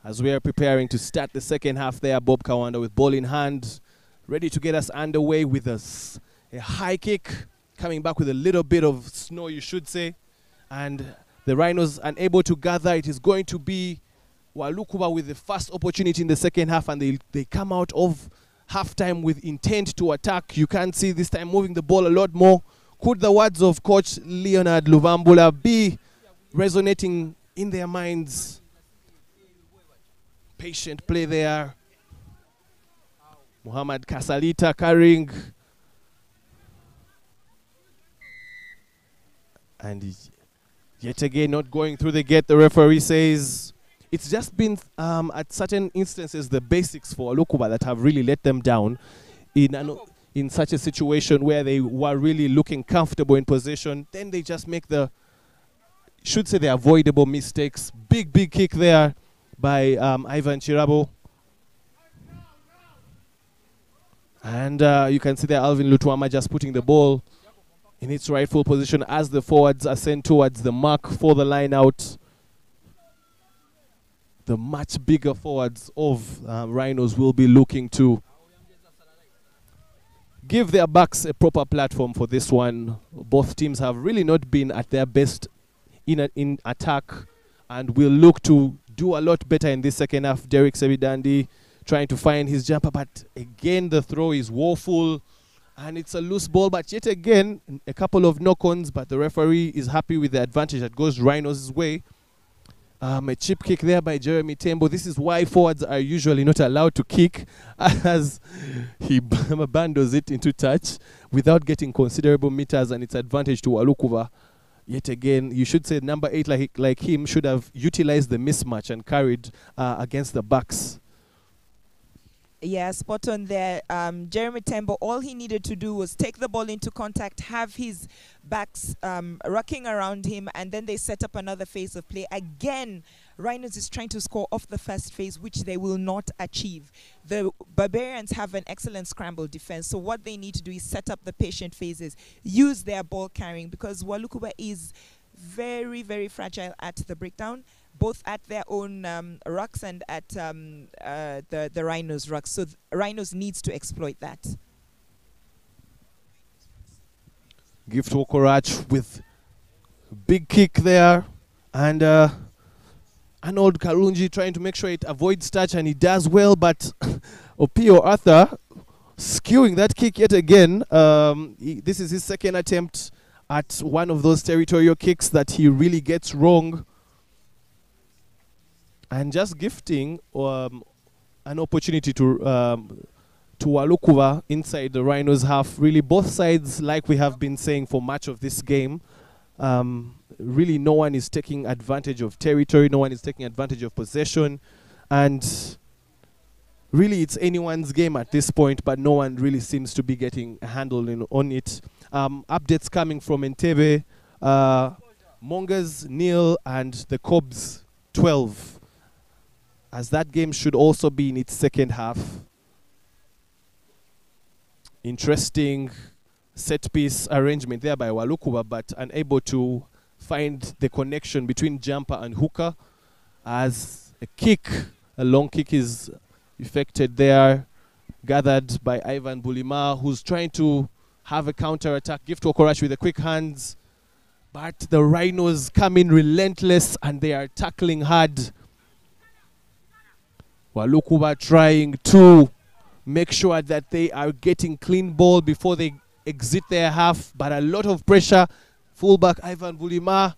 As we are preparing to start the second half there, Bob Kawanda with ball in hand, ready to get us underway with a high kick, coming back with a little bit of snow, you should say. And the Rhinos unable to gather. It is going to be Walukuba with the first opportunity in the second half, and they come out of halftime with intent to attack. You can see this time moving the ball a lot more. Could the words of Coach Leonard Luvambula be resonating in their minds? Patient play there. Muhammad Kasalita carrying. And yet again not going through the gate. The referee says it's just been at certain instances the basics for Walukuba that have really let them down in such a situation where they were really looking comfortable in possession. Then they just make the avoidable mistakes. Big kick there by Ivan Chirabo. And you can see there Alvin Lutuama just putting the ball in its rightful position as the forwards are sent towards the mark for the line out. The much bigger forwards of Rhinos will be looking to give their backs a proper platform for this one. Both teams have really not been at their best in attack, and will look to do a lot better in this second half. Derek Sebidandi trying to find his jumper, but again the throw is woeful. And it's a loose ball, but yet again, a couple of knock-ons, but the referee is happy with the advantage that goes Rhinos' way. A chip kick there by Jeremy Tembo. This is why forwards are usually not allowed to kick, as he abandons it into touch without getting considerable meters, and it's advantage to Walukuba. Yet again, you should say number 8 like him should have utilized the mismatch and carried against the backs. Yeah, spot on there. Jeremy Tembo, all he needed to do was take the ball into contact, have his backs rocking around him, and then they set up another phase of play. Again, Rhinos is trying to score off the first phase, which they will not achieve. The Barbarians have an excellent scramble defense, so what they need to do is set up the patient phases, use their ball carrying, because Walukuba is very, very fragile at the breakdown, both at their own rucks and at the Rhinos' rucks. So Rhinos needs to exploit that. Gift Okorach with big kick there, and Arnold Karunji trying to make sure it avoids touch, and he does well, but Opio Arthur skewing that kick yet again. This is his second attempt at one of those territorial kicks that he really gets wrong. And just gifting an opportunity to Walukuba inside the Rhinos half. Really, both sides, like we have been saying for much of this game, really no one is taking advantage of territory, no one is taking advantage of possession, and really it's anyone's game at this point, but no one really seems to be getting a handle on it. Updates coming from Entebbe, Mongas, Nile, and the Cobs 12. As that game should also be in its second half. Interesting set-piece arrangement there by Walukuba, but unable to find the connection between jumper and hooker, as a long kick is effected there, gathered by Ivan Bulima, who's trying to have a counter-attack. Gift Okorach with the quick hands, but the Rhinos come in relentless and they are tackling hard. Walukuba trying to make sure that they are getting clean ball before they exit their half, but a lot of pressure. Fullback Ivan Bulima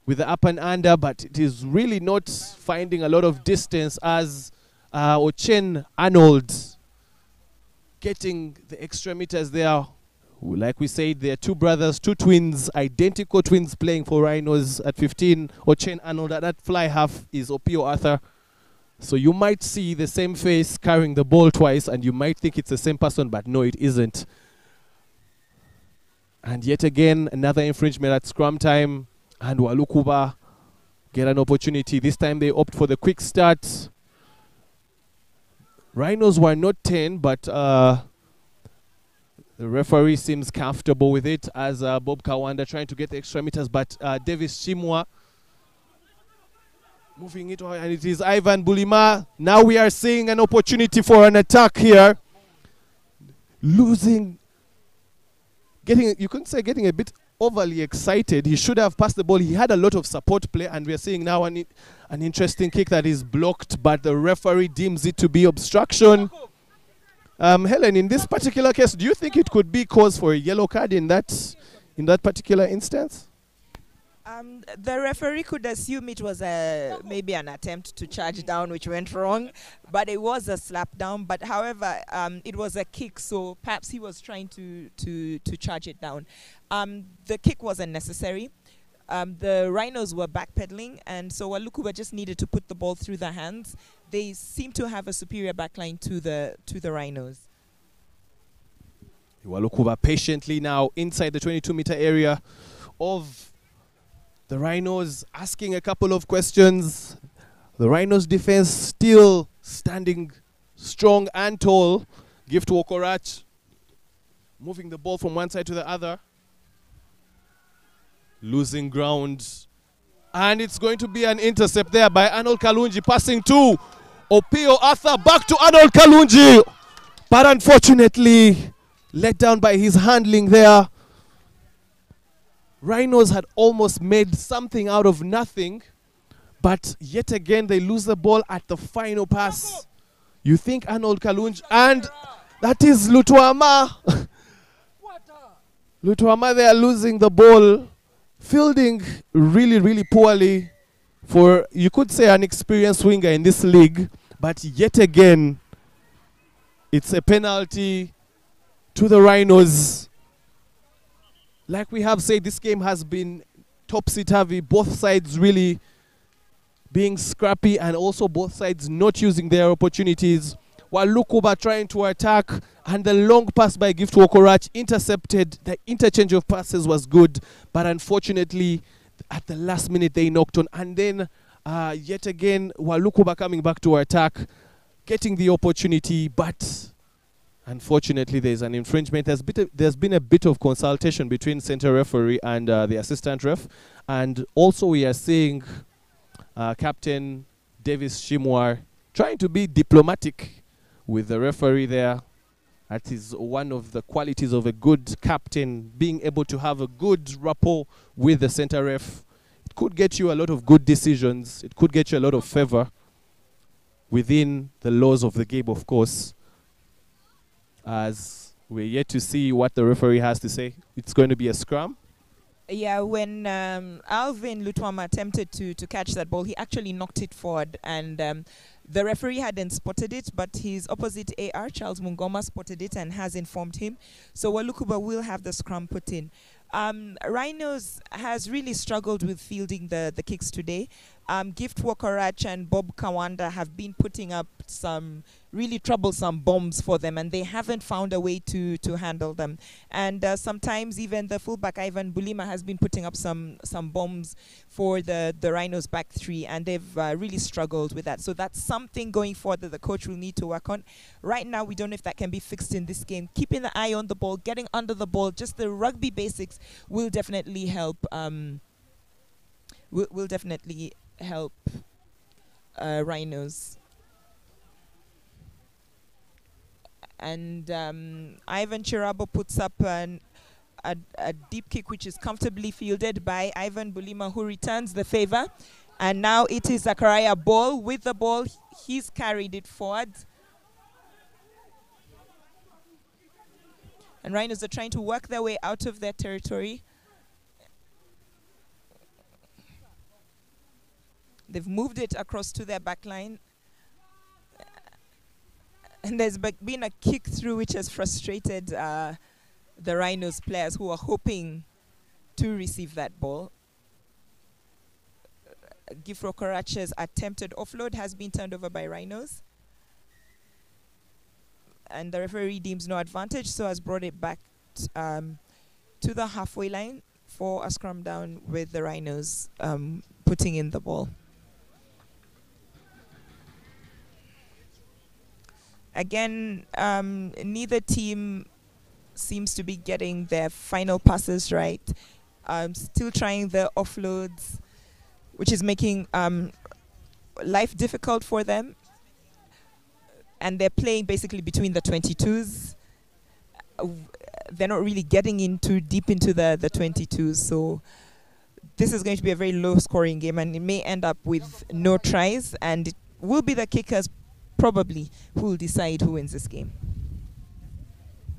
with the up and under, but it is really not finding a lot of distance, as Ochen Arnold getting the extra meters there. Like we said, they're two brothers, two twins, identical twins playing for Rhinos at 15. Ochen Arnold at that fly half is Opio Arthur. So you might see the same face carrying the ball twice, and you might think it's the same person, but no, it isn't. And yet again, another infringement at scrum time, and Walukuba get an opportunity. This time they opt for the quick start. Rhinos were not 10, but the referee seems comfortable with it, as Bob Kawanda trying to get the extra meters, but Davis Chimwa Moving it on, and it is Ivan Bulima. Now we are seeing an opportunity for an attack here. Losing, you couldn't say getting a bit overly excited. He should have passed the ball. He had a lot of support play, and we are seeing now an interesting kick that is blocked, but the referee deems it to be obstruction. Helen, in this particular case, do you think it could be cause for a yellow card in that particular instance? The referee could assume it was maybe an attempt to charge down, which went wrong, but it was a slap down. But however, it was a kick, so perhaps he was trying to charge it down. The kick wasn't necessary. The Rhinos were backpedaling, and so Walukuba just needed to put the ball through their hands. They seem to have a superior backline to the Rhinos. Walukuba patiently now inside the 22-meter area of the Rhinos, asking a couple of questions. The Rhinos defense still standing strong and tall. Gift to Okorach, moving the ball from one side to the other. Losing ground. And it's going to be an intercept there by Arnold Kalunji, passing to Opio Arthur, back to Arnold Kalunji. But unfortunately, let down by his handling there. Rhinos had almost made something out of nothing, but yet again they lose the ball at the final pass. You think Arnold Kalunji, and that is Lutuama. Lutuama, they are losing the ball, fielding really, really poorly for, you could say, an experienced winger in this league, but yet again, it's a penalty to the Rhinos. Like we have said, this game has been topsy-turvy, both sides really being scrappy and also both sides not using their opportunities. Walukuba trying to attack, and the long pass by Gift Okorach intercepted. The interchange of passes was good, but unfortunately, at the last minute they knocked on. And then, yet again, Walukuba coming back to attack, getting the opportunity, but unfortunately, there's an infringement. There's been a bit of consultation between center referee and the assistant ref. And also we are seeing Captain Davis Shimwar trying to be diplomatic with the referee there. That is one of the qualities of a good captain, being able to have a good rapport with the center ref. It could get you a lot of good decisions. It could get you a lot of favor within the laws of the game, of course. As we're yet to see what the referee has to say. It's going to be a scrum. Yeah, when Alvin Lutwama attempted to catch that ball, he actually knocked it forward, and the referee hadn't spotted it, but his opposite AR, Charles Mungoma, spotted it and has informed him. So Walukuba will have the scrum put in. Rhinos has really struggled with fielding the kicks today. Gift Wokorach and Bob Kawanda have been putting up some really troublesome bombs for them, and they haven't found a way to handle them. And sometimes even the fullback Ivan Bulima has been putting up some bombs for the Rhinos back three, and they've really struggled with that. So that's something going forward that the coach will need to work on. Right now, we don't know if that can be fixed in this game. Keeping the eye on the ball, getting under the ball, just the rugby basics will definitely help. Will definitely help Rhinos. And Ivan Chirabo puts up a deep kick, which is comfortably fielded by Ivan Bulima, who returns the favor. And now it is Zachariah Ball with the ball. He's carried it forward. And Rhinos are trying to work their way out of their territory. They've moved it across to their back line. And there's been a kick through which has frustrated the Rhinos players who are hoping to receive that ball. Gifro Karache's attempted offload has been turned over by Rhinos. And the referee deems no advantage, so has brought it back to the halfway line for a scrum down with the Rhinos putting in the ball. Again, neither team seems to be getting their final passes right. Still trying the offloads, which is making life difficult for them, and they're playing basically between the 22s. They're not really getting into deep into the 22s, so this is going to be a very low scoring game, and it may end up with no tries, and it will be the kickers probably who will decide who wins this game.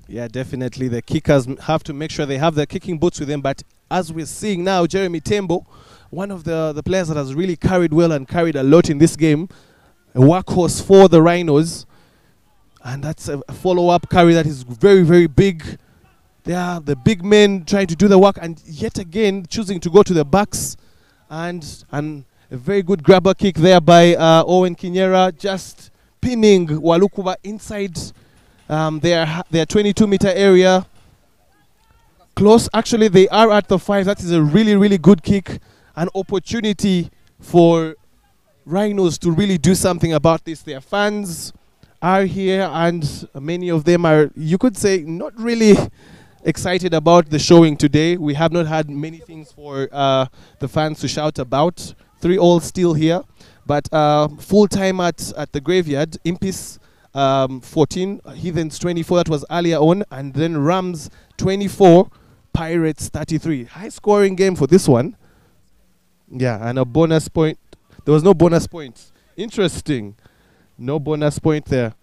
Yeah, definitely the kickers have to make sure they have their kicking boots with them, but as we're seeing now, Jeremy Tembo, one of the players that has really carried well and carried a lot in this game, a workhorse for the Rhinos, and that's a follow-up carry that is very, very big. They are the big men trying to do the work, and yet again choosing to go to the backs, and a very good grabber kick there by Owen Kinyera, just pinning Walukuba inside their 22-meter area. Close, actually they are at the 5. That is a really, really good kick. An opportunity for Rhinos to really do something about this. Their fans are here, and many of them are, you could say, not really excited about the showing today. We have not had many things for the fans to shout about. 3-all still here, but full time at the graveyard. Impis 14, Heathens 24, that was earlier on, and then Rams 24, Pirates 33. High scoring game for this one. Yeah, and a bonus point. There was no bonus points. Interesting. No bonus point there.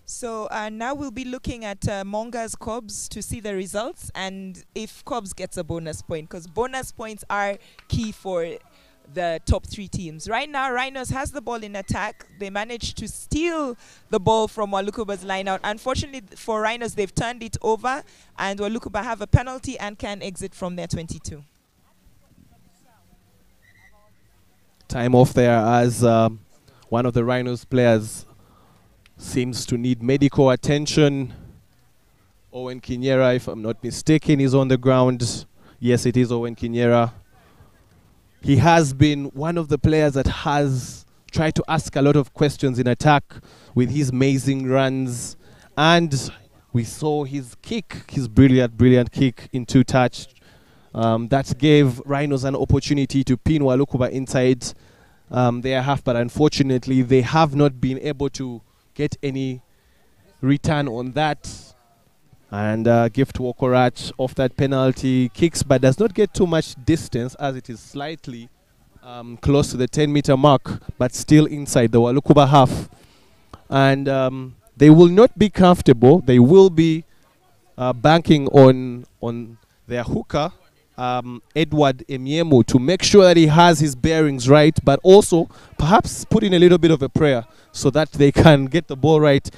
So now we'll be looking at Monga's Cobbs to see the results, and if Cobbs gets a bonus point, because bonus points are key for the top 3 teams. Right now, Rhinos has the ball in attack. They managed to steal the ball from Walukuba's line out. Unfortunately for Rhinos, they've turned it over, and Walukuba have a penalty and can exit from their 22. Time off there as one of the Rhinos players seems to need medical attention. Owen Kinyera, if I'm not mistaken, is on the ground. Yes, it is Owen Kinyera. He has been one of the players that has tried to ask a lot of questions in attack with his amazing runs. And we saw his kick, his brilliant kick in 2-touch. That gave Rhinos an opportunity to pin Walukuba inside their half, but unfortunately they have not been able to get any return on that. And Gift Wokorach off that penalty kicks, but does not get too much distance as it is slightly close to the 10-meter mark, but still inside the Walukuba half. And they will not be comfortable. They will be banking on their hooker, Edward Emiemu, to make sure that he has his bearings right, but also perhaps put in a little bit of a prayer so that they can get the ball right.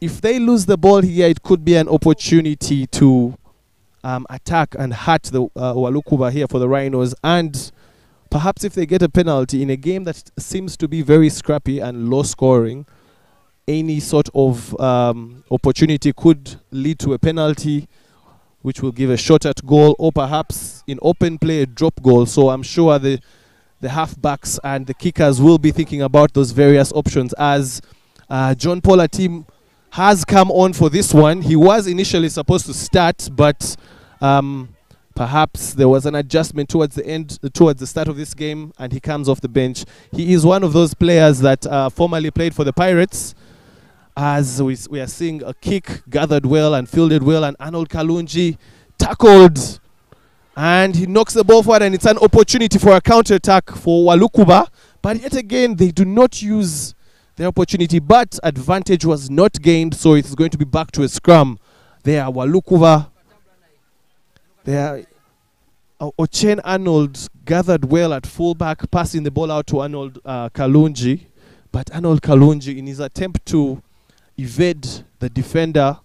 If they lose the ball here, it could be an opportunity to attack and hurt the Walukuba here for the Rhinos. And perhaps if they get a penalty in a game that seems to be very scrappy and low scoring, any sort of opportunity could lead to a penalty, which will give a shot at goal, or perhaps in open play a drop goal. So I'm sure the halfbacks and the kickers will be thinking about those various options as John Paula team has come on for this one. He was initially supposed to start, but perhaps there was an adjustment towards the start of this game, and he comes off the bench. He is one of those players that formerly played for the Pirates, as we are seeing a kick gathered well and fielded well, and Arnold Kalunji tackled, and he knocks the ball forward, and it's an opportunity for a counter-attack for Walukuba. But yet again, they do not use the opportunity, but advantage was not gained, so it's going to be back to a scrum. There, Walukuba. There, Ochen Arnold gathered well at fullback, passing the ball out to Arnold Kalunji. But Arnold Kalunji, in his attempt to evade the defender,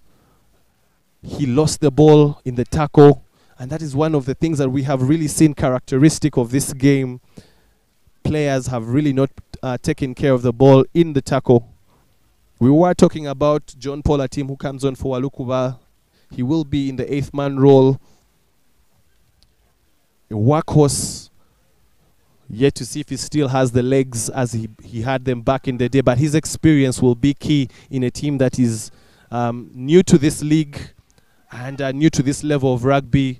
he lost the ball in the tackle. And that is one of the things that we have really seen characteristic of this game. Players have really not taken care of the ball in the tackle. We were talking about John Paula team who comes on for Walukuba. He will be in the 8th man role. A workhorse, yet to see if he still has the legs as he had them back in the day. But his experience will be key in a team that is new to this league and new to this level of rugby.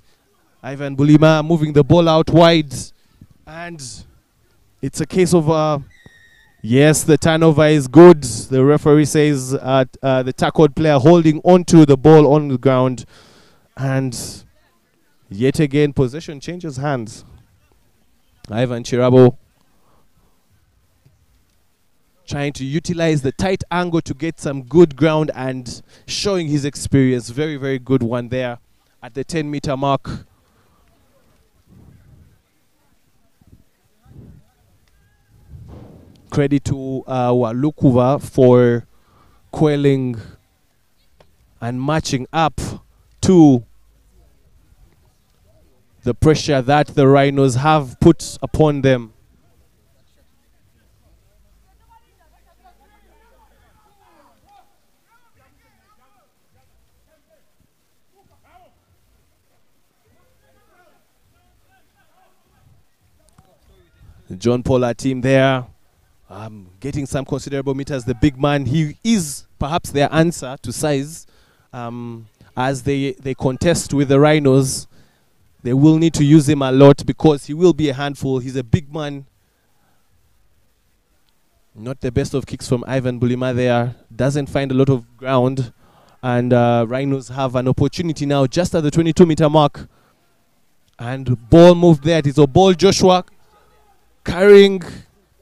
Ivan Bulima moving the ball out wide. And it's a case of Yes, the turnover is good. The referee says the tackled player holding onto the ball on the ground. And yet again, possession changes hands. Ivan Chirabo trying to utilize the tight angle to get some good ground and showing his experience. Very, very good one there at the 10-meter mark. Credit to Walukuba for quelling and matching up to the pressure that the Rhinos have put upon them. The John Pollard team there, getting some considerable meters. The big man, he is perhaps their answer to size. As they contest with the Rhinos, they will need to use him a lot because he will be a handful. He's a big man. Not the best of kicks from Ivan Bulima there. Doesn't find a lot of ground. And Rhinos have an opportunity now just at the 22-meter mark. And ball moved there. It is a ball Joshua carrying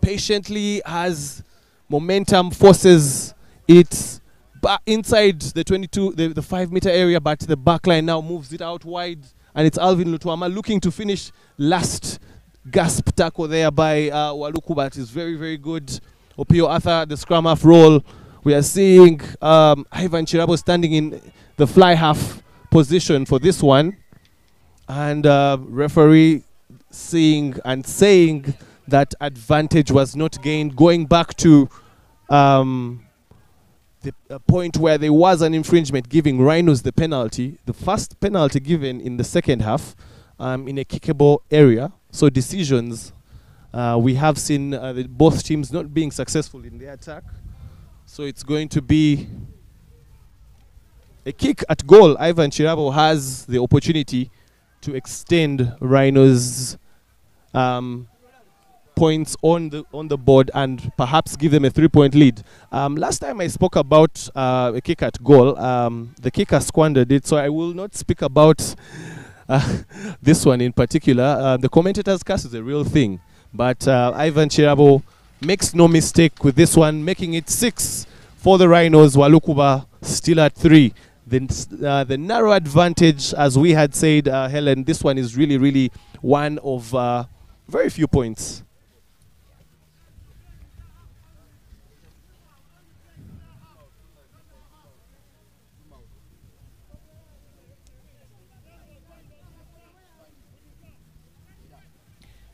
patiently as momentum forces it inside the 5-meter area, but the back line now moves it out wide. And it's Alvin Lutuama looking to finish last gasp tackle there by Walukuba. It is very, very good. Opio Arthur, the scrum half role. We are seeing Ivan Chirabo standing in the fly half position for this one. And referee seeing and saying that advantage was not gained, going back to the point where there was an infringement, giving Rhinos the penalty, the first penalty given in the second half in a kickable area. So decisions, we have seen both teams not being successful in their attack. So it's going to be a kick at goal. Ivan Chirabo has the opportunity to extend Rhinos' points on the board and perhaps give them a 3-point lead. Last time I spoke about a kick at goal, the kicker squandered it, so I will not speak about this one in particular. The commentator's curse is a real thing, but Ivan Chirabo makes no mistake with this one, making it 6 for the Rhinos. Walukuba still at 3. The narrow advantage, as we had said, Helen, this one is really, really one of very few points.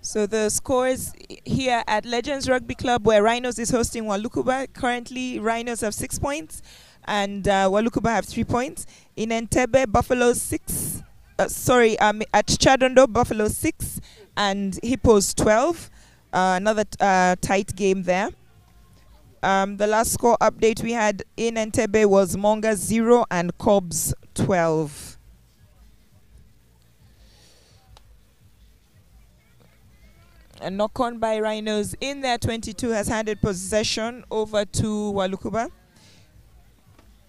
So the scores here at Legends Rugby Club, where Rhinos is hosting Walukuba. Currently, Rhinos have 6 points, and Walukuba have 3 points. In Entebbe, Buffalo 6. At Chadondo, Buffalo 6, and Hippos 12. Another tight game there. The last score update we had in Entebbe was Monga 0 and Cobbs 12. A knock-on by Rhinos in their 22 has handed possession over to Walukuba.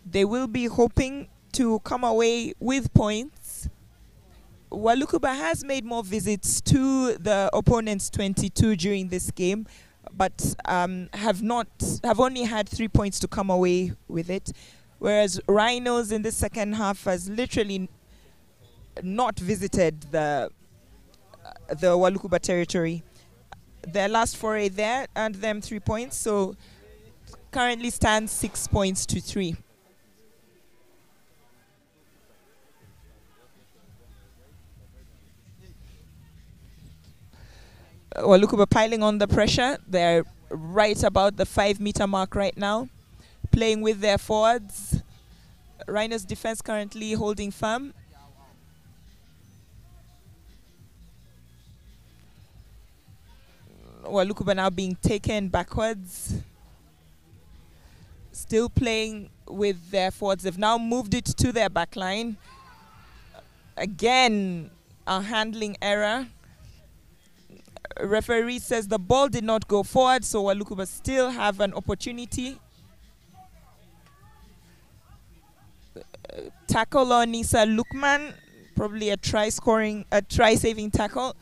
They will be hoping to come away with points. Walukuba has made more visits to the opponent's 22 during this game, but have only had 3 points to come away with it. Whereas Rhinos in the second half has literally not visited the Walukuba territory. Their last foray there earned them 3 points, so currently stands 6 points to 3. Walukuba piling on the pressure. They're right about the 5-meter mark right now, playing with their forwards. Rhinos defense currently holding firm. Walukuba now being taken backwards. Still playing with their forwards. They've now moved it to their back line. Again, a handling error. Referee says the ball did not go forward, so Walukuba still have an opportunity. Tackle on Nisa Lukman, probably a try-saving tackle.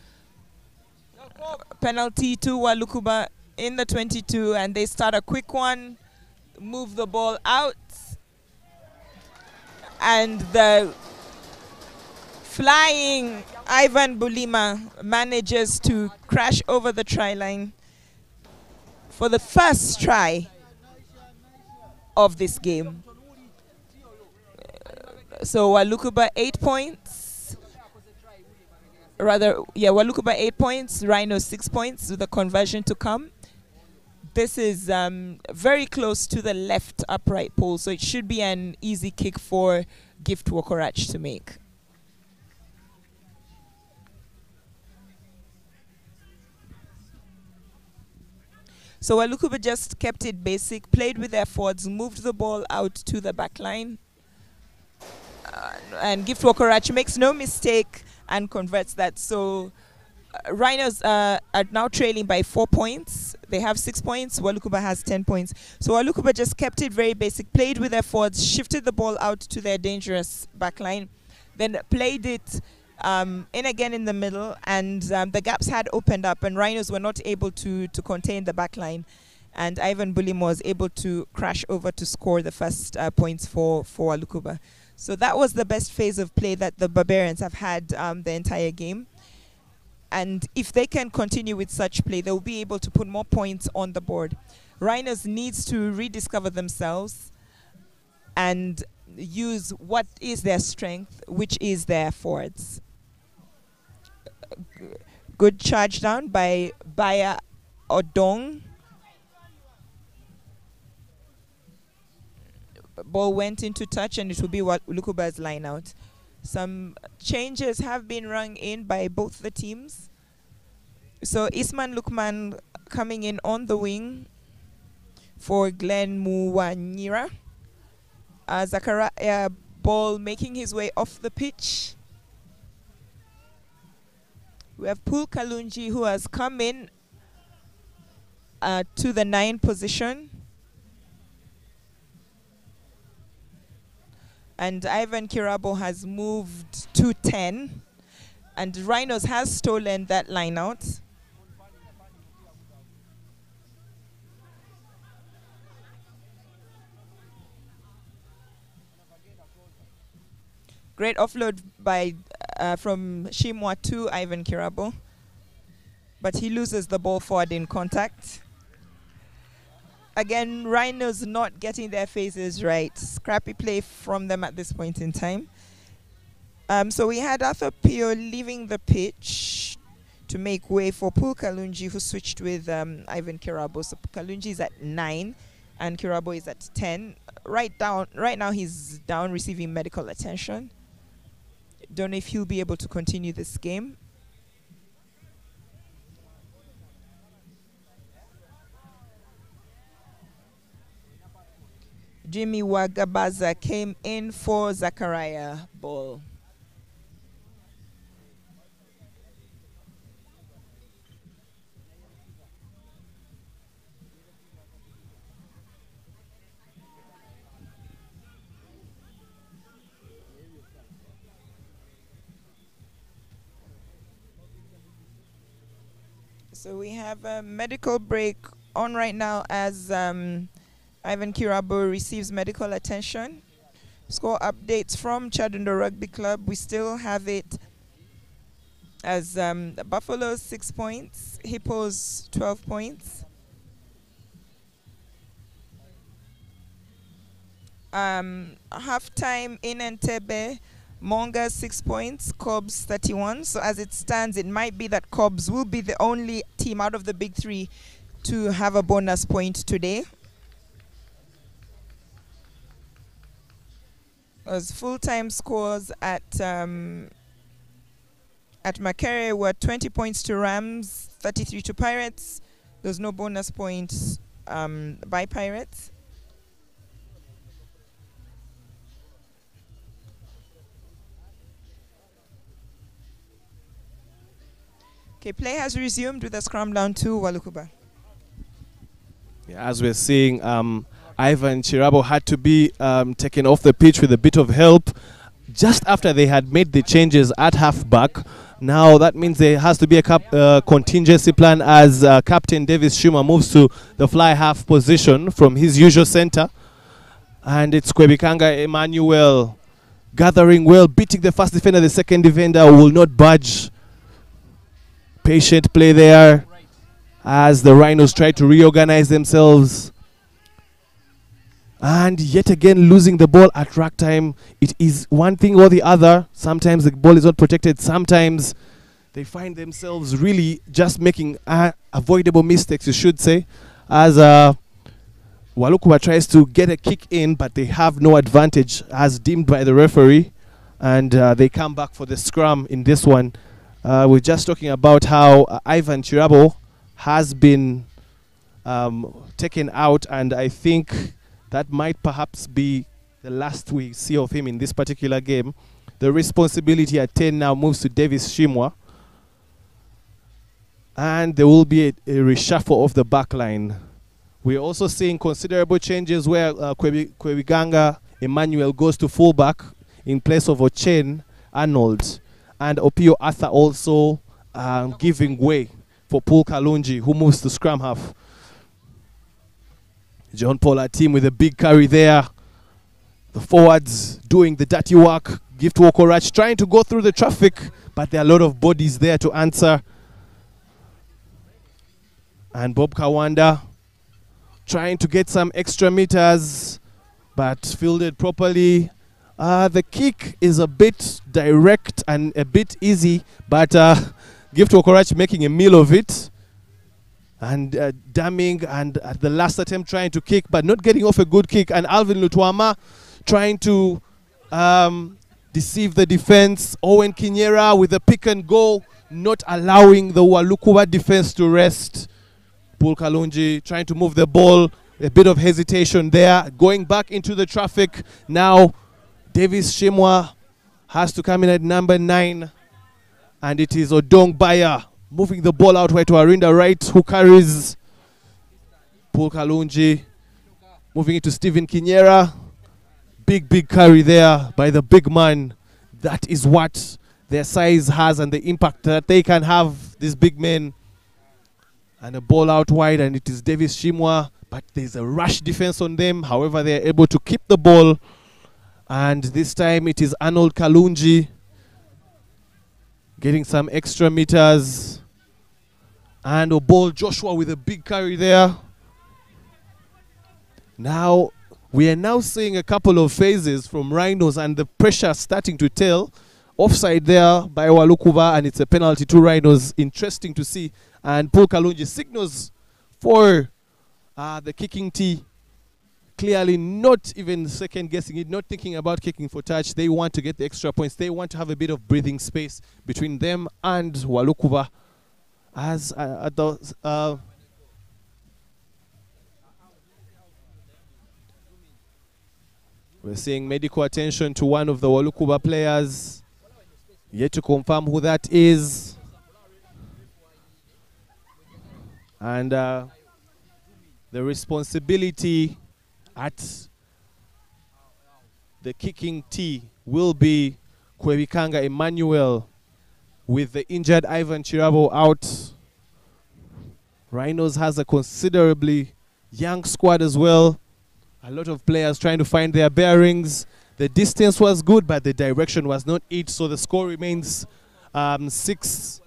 Penalty to Walukuba in the 22, and they start a quick one, move the ball out, and the flying Ivan Bulima manages to crash over the try line for the first try of this game. So Walukuba 8 points. Walukuba 8 points, Rhinos 6 points with the conversion to come. This is very close to the left upright pole, so it should be an easy kick for Gift Wokorach to make. So Walukuba just kept it basic, played with their forwards, moved the ball out to the back line. And Gift Wokorach makes no mistake and converts that. So Rhinos are now trailing by 4 points. They have 6 points. Walukuba has 10 points. So Walukuba just kept it very basic, played with their forwards, shifted the ball out to their dangerous back line, then played it in again in the middle, and the gaps had opened up, and Rhinos were not able to contain the back line. And Ivan Bulim was able to crash over to score the first points for Walukuba. So that was the best phase of play that the Babarians have had the entire game. And if they can continue with such play, they'll be able to put more points on the board. Rhinos needs to rediscover themselves and use what is their strength, which is their forwards. Good charge down by Baya Odong. Ball went into touch, and it will be Walukuba's line out. Some changes have been rung in by both the teams. So Isman Lukman coming in on the wing for Glenn Muwanyira. Zakaria Ball making his way off the pitch. We have Pul Kalunji, who has come in to the 9 position. And Ivan Kirabo has moved to 10. And Rhinos has stolen that line out. Great offload by from Shimwa to Ivan Kirabo. But he loses the ball forward in contact. Again, Rhinos not getting their phases right. Scrappy play from them at this point in time. So we had Arthur Pio leaving the pitch to make way for Pul Kalunji, who switched with Ivan Kirabo. So Kalunji is at 9 and Kirabo is at 10. Right now he's down receiving medical attention. Don't know if he'll be able to continue this game. Jimmy Wagabaza came in for Zachariah Ball. So we have a medical break on right now as Ivan Kirabo receives medical attention. Score updates from Chadundo Rugby Club. We still have it as Buffaloes 6 points, Hippos 12 points. Halftime in Entebbe, Monga 6 points, Cobbs 31. So as it stands, it might be that Cobbs will be the only team out of the big three to have a bonus point today. As full-time scores at Makere were 20 points to Rams, 33 to Pirates. There's no bonus points by Pirates. Okay, play has resumed with a scrum down to Walukuba. Yeah, as we're seeing, Ivan Chirabo had to be taken off the pitch with a bit of help just after they had made the changes at halfback. Now that means there has to be a contingency plan as Captain Davis Shuma moves to the fly half position from his usual center. And it's Kwebikanga Emmanuel gathering well, beating the first defender. The second defender will not budge. Patient play there as the Rhinos try to reorganize themselves. And yet again losing the ball at ruck time. It is one thing or the other. Sometimes the ball is not protected. Sometimes they find themselves really just making avoidable mistakes, you should say. As Walukuba tries to get a kick in, but they have no advantage as deemed by the referee. And they come back for the scrum in this one. We're just talking about how Ivan Chirabo has been taken out, and I think that might perhaps be the last we see of him in this particular game. The responsibility at 10 now moves to Davis Shimwa. And there will be a reshuffle of the back line. We're also seeing considerable changes where Kwebiganga Emmanuel goes to fullback in place of Ochen Arnold. And Opio Arthur also giving way for Paul Kalunji, who moves to scrum half. John Paul team with a big carry there. The forwards doing the dirty work. Gift Wokorach trying to go through the traffic, but there are a lot of bodies there to answer. And Bob Kawanda trying to get some extra meters, but fielded properly. The kick is a bit direct and a bit easy, but Gift Wokorach making a meal of it. And damming, and at the last attempt trying to kick, but not getting off a good kick. And Alvin Lutwama trying to deceive the defense. Owen Kinyera with a pick and go, not allowing the Walukuba defense to rest. Paul Kalunji trying to move the ball. A bit of hesitation there. Going back into the traffic. Now Davis Shimwa has to come in at number 9. And it is Odong Baya moving the ball out to Arinda Wright, who carries Paul Kalunji. Moving it to Stephen Kinyera. Big carry there by the big man. That is what their size has and the impact that they can have, these big men. And a ball out wide, and it is Davis Shimwa. But there's a rush defense on them. However, they are able to keep the ball. And this time it is Arnold Kalunji getting some extra meters. And Obol Joshua with a big carry there. Now, we are now seeing a couple of phases from Rhinos, and the pressure starting to tell. Offside there by Walukuba, and it's a penalty to Rhinos. Interesting to see. And Paul Kalunji signals for the kicking tee. Clearly not even second guessing it, not thinking about kicking for touch. They want to get the extra points. They want to have a bit of breathing space between them and Walukuba. As we're seeing medical attention to one of the Walukuba players. Yet to confirm who that is. And the responsibility at the kicking tee will be Kwebikanga Emmanuel, with the injured Ivan Chirabo out. Rhinos has a considerably young squad as well. A lot of players trying to find their bearings. The distance was good, but the direction was not it. So the score remains 6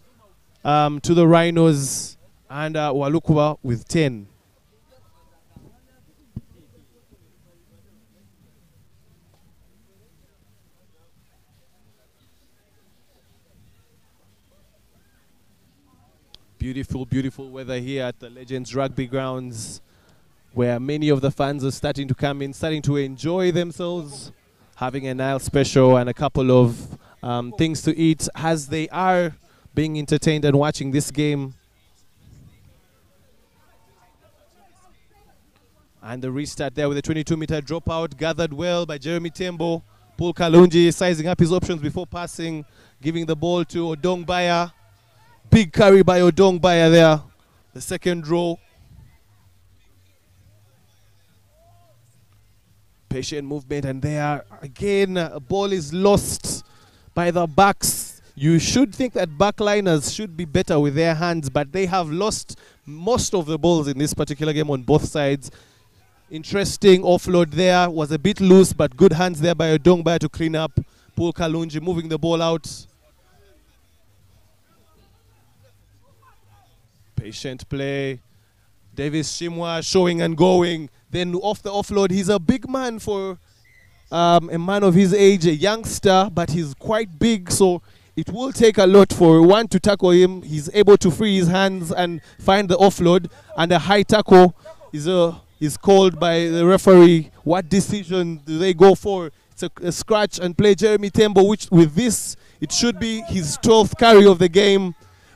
to the Rhinos, and Walukuba with 10. Beautiful, beautiful weather here at the Legends Rugby Grounds, where many of the fans are starting to come in, starting to enjoy themselves, having a Nile special and a couple of things to eat as they are being entertained and watching this game. And the restart there with a 22-meter dropout, gathered well by Jeremy Tembo. Paul Kalunji sizing up his options before passing, giving the ball to Odong Baya. Big carry by Odong Baya there. The second row. Patient movement, and there again a ball is lost by the backs. You should think that backliners should be better with their hands, but they have lost most of the balls in this particular game on both sides. Interesting offload there, was a bit loose, but good hands there by Odongbaya to clean up. Paul Kalunji moving the ball out. Patient play. Davis Shimwa showing and going. Then off the offload, he's a big man for a man of his age, a youngster, but he's quite big, so it will take a lot for one to tackle him. He's able to free his hands and find the offload, and a high tackle is called by the referee. What decision do they go for? It's a scratch and play Jeremy Tembo, which with this, it should be his 12th carry of the game.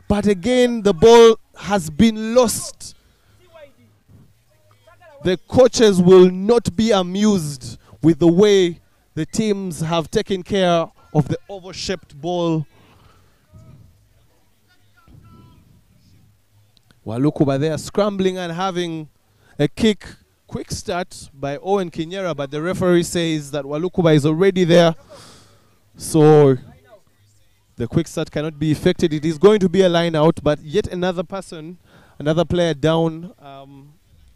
But again, the ball has been lost. The coaches will not be amused with the way the teams have taken care of the oval-shaped ball. Walukuba there scrambling and having a quick start by Owen Kinyera, but the referee says that Walukuba is already there, so the quick start cannot be effected. It is going to be a line out, but yet another player down,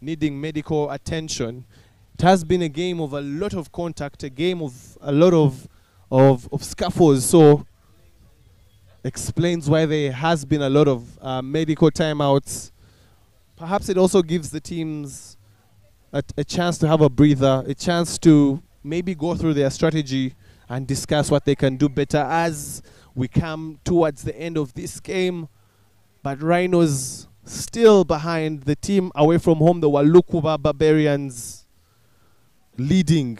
needing medical attention. It has been a game of a lot of contact, a game of a lot of scuffles, so explains why there has been a lot of medical timeouts. Perhaps it also gives the teams a chance to have a breather, a chance to maybe go through their strategy and discuss what they can do better as we come towards the end of this game. But Rhinos still behind, the team away from home, the Walukuba Babarians leading.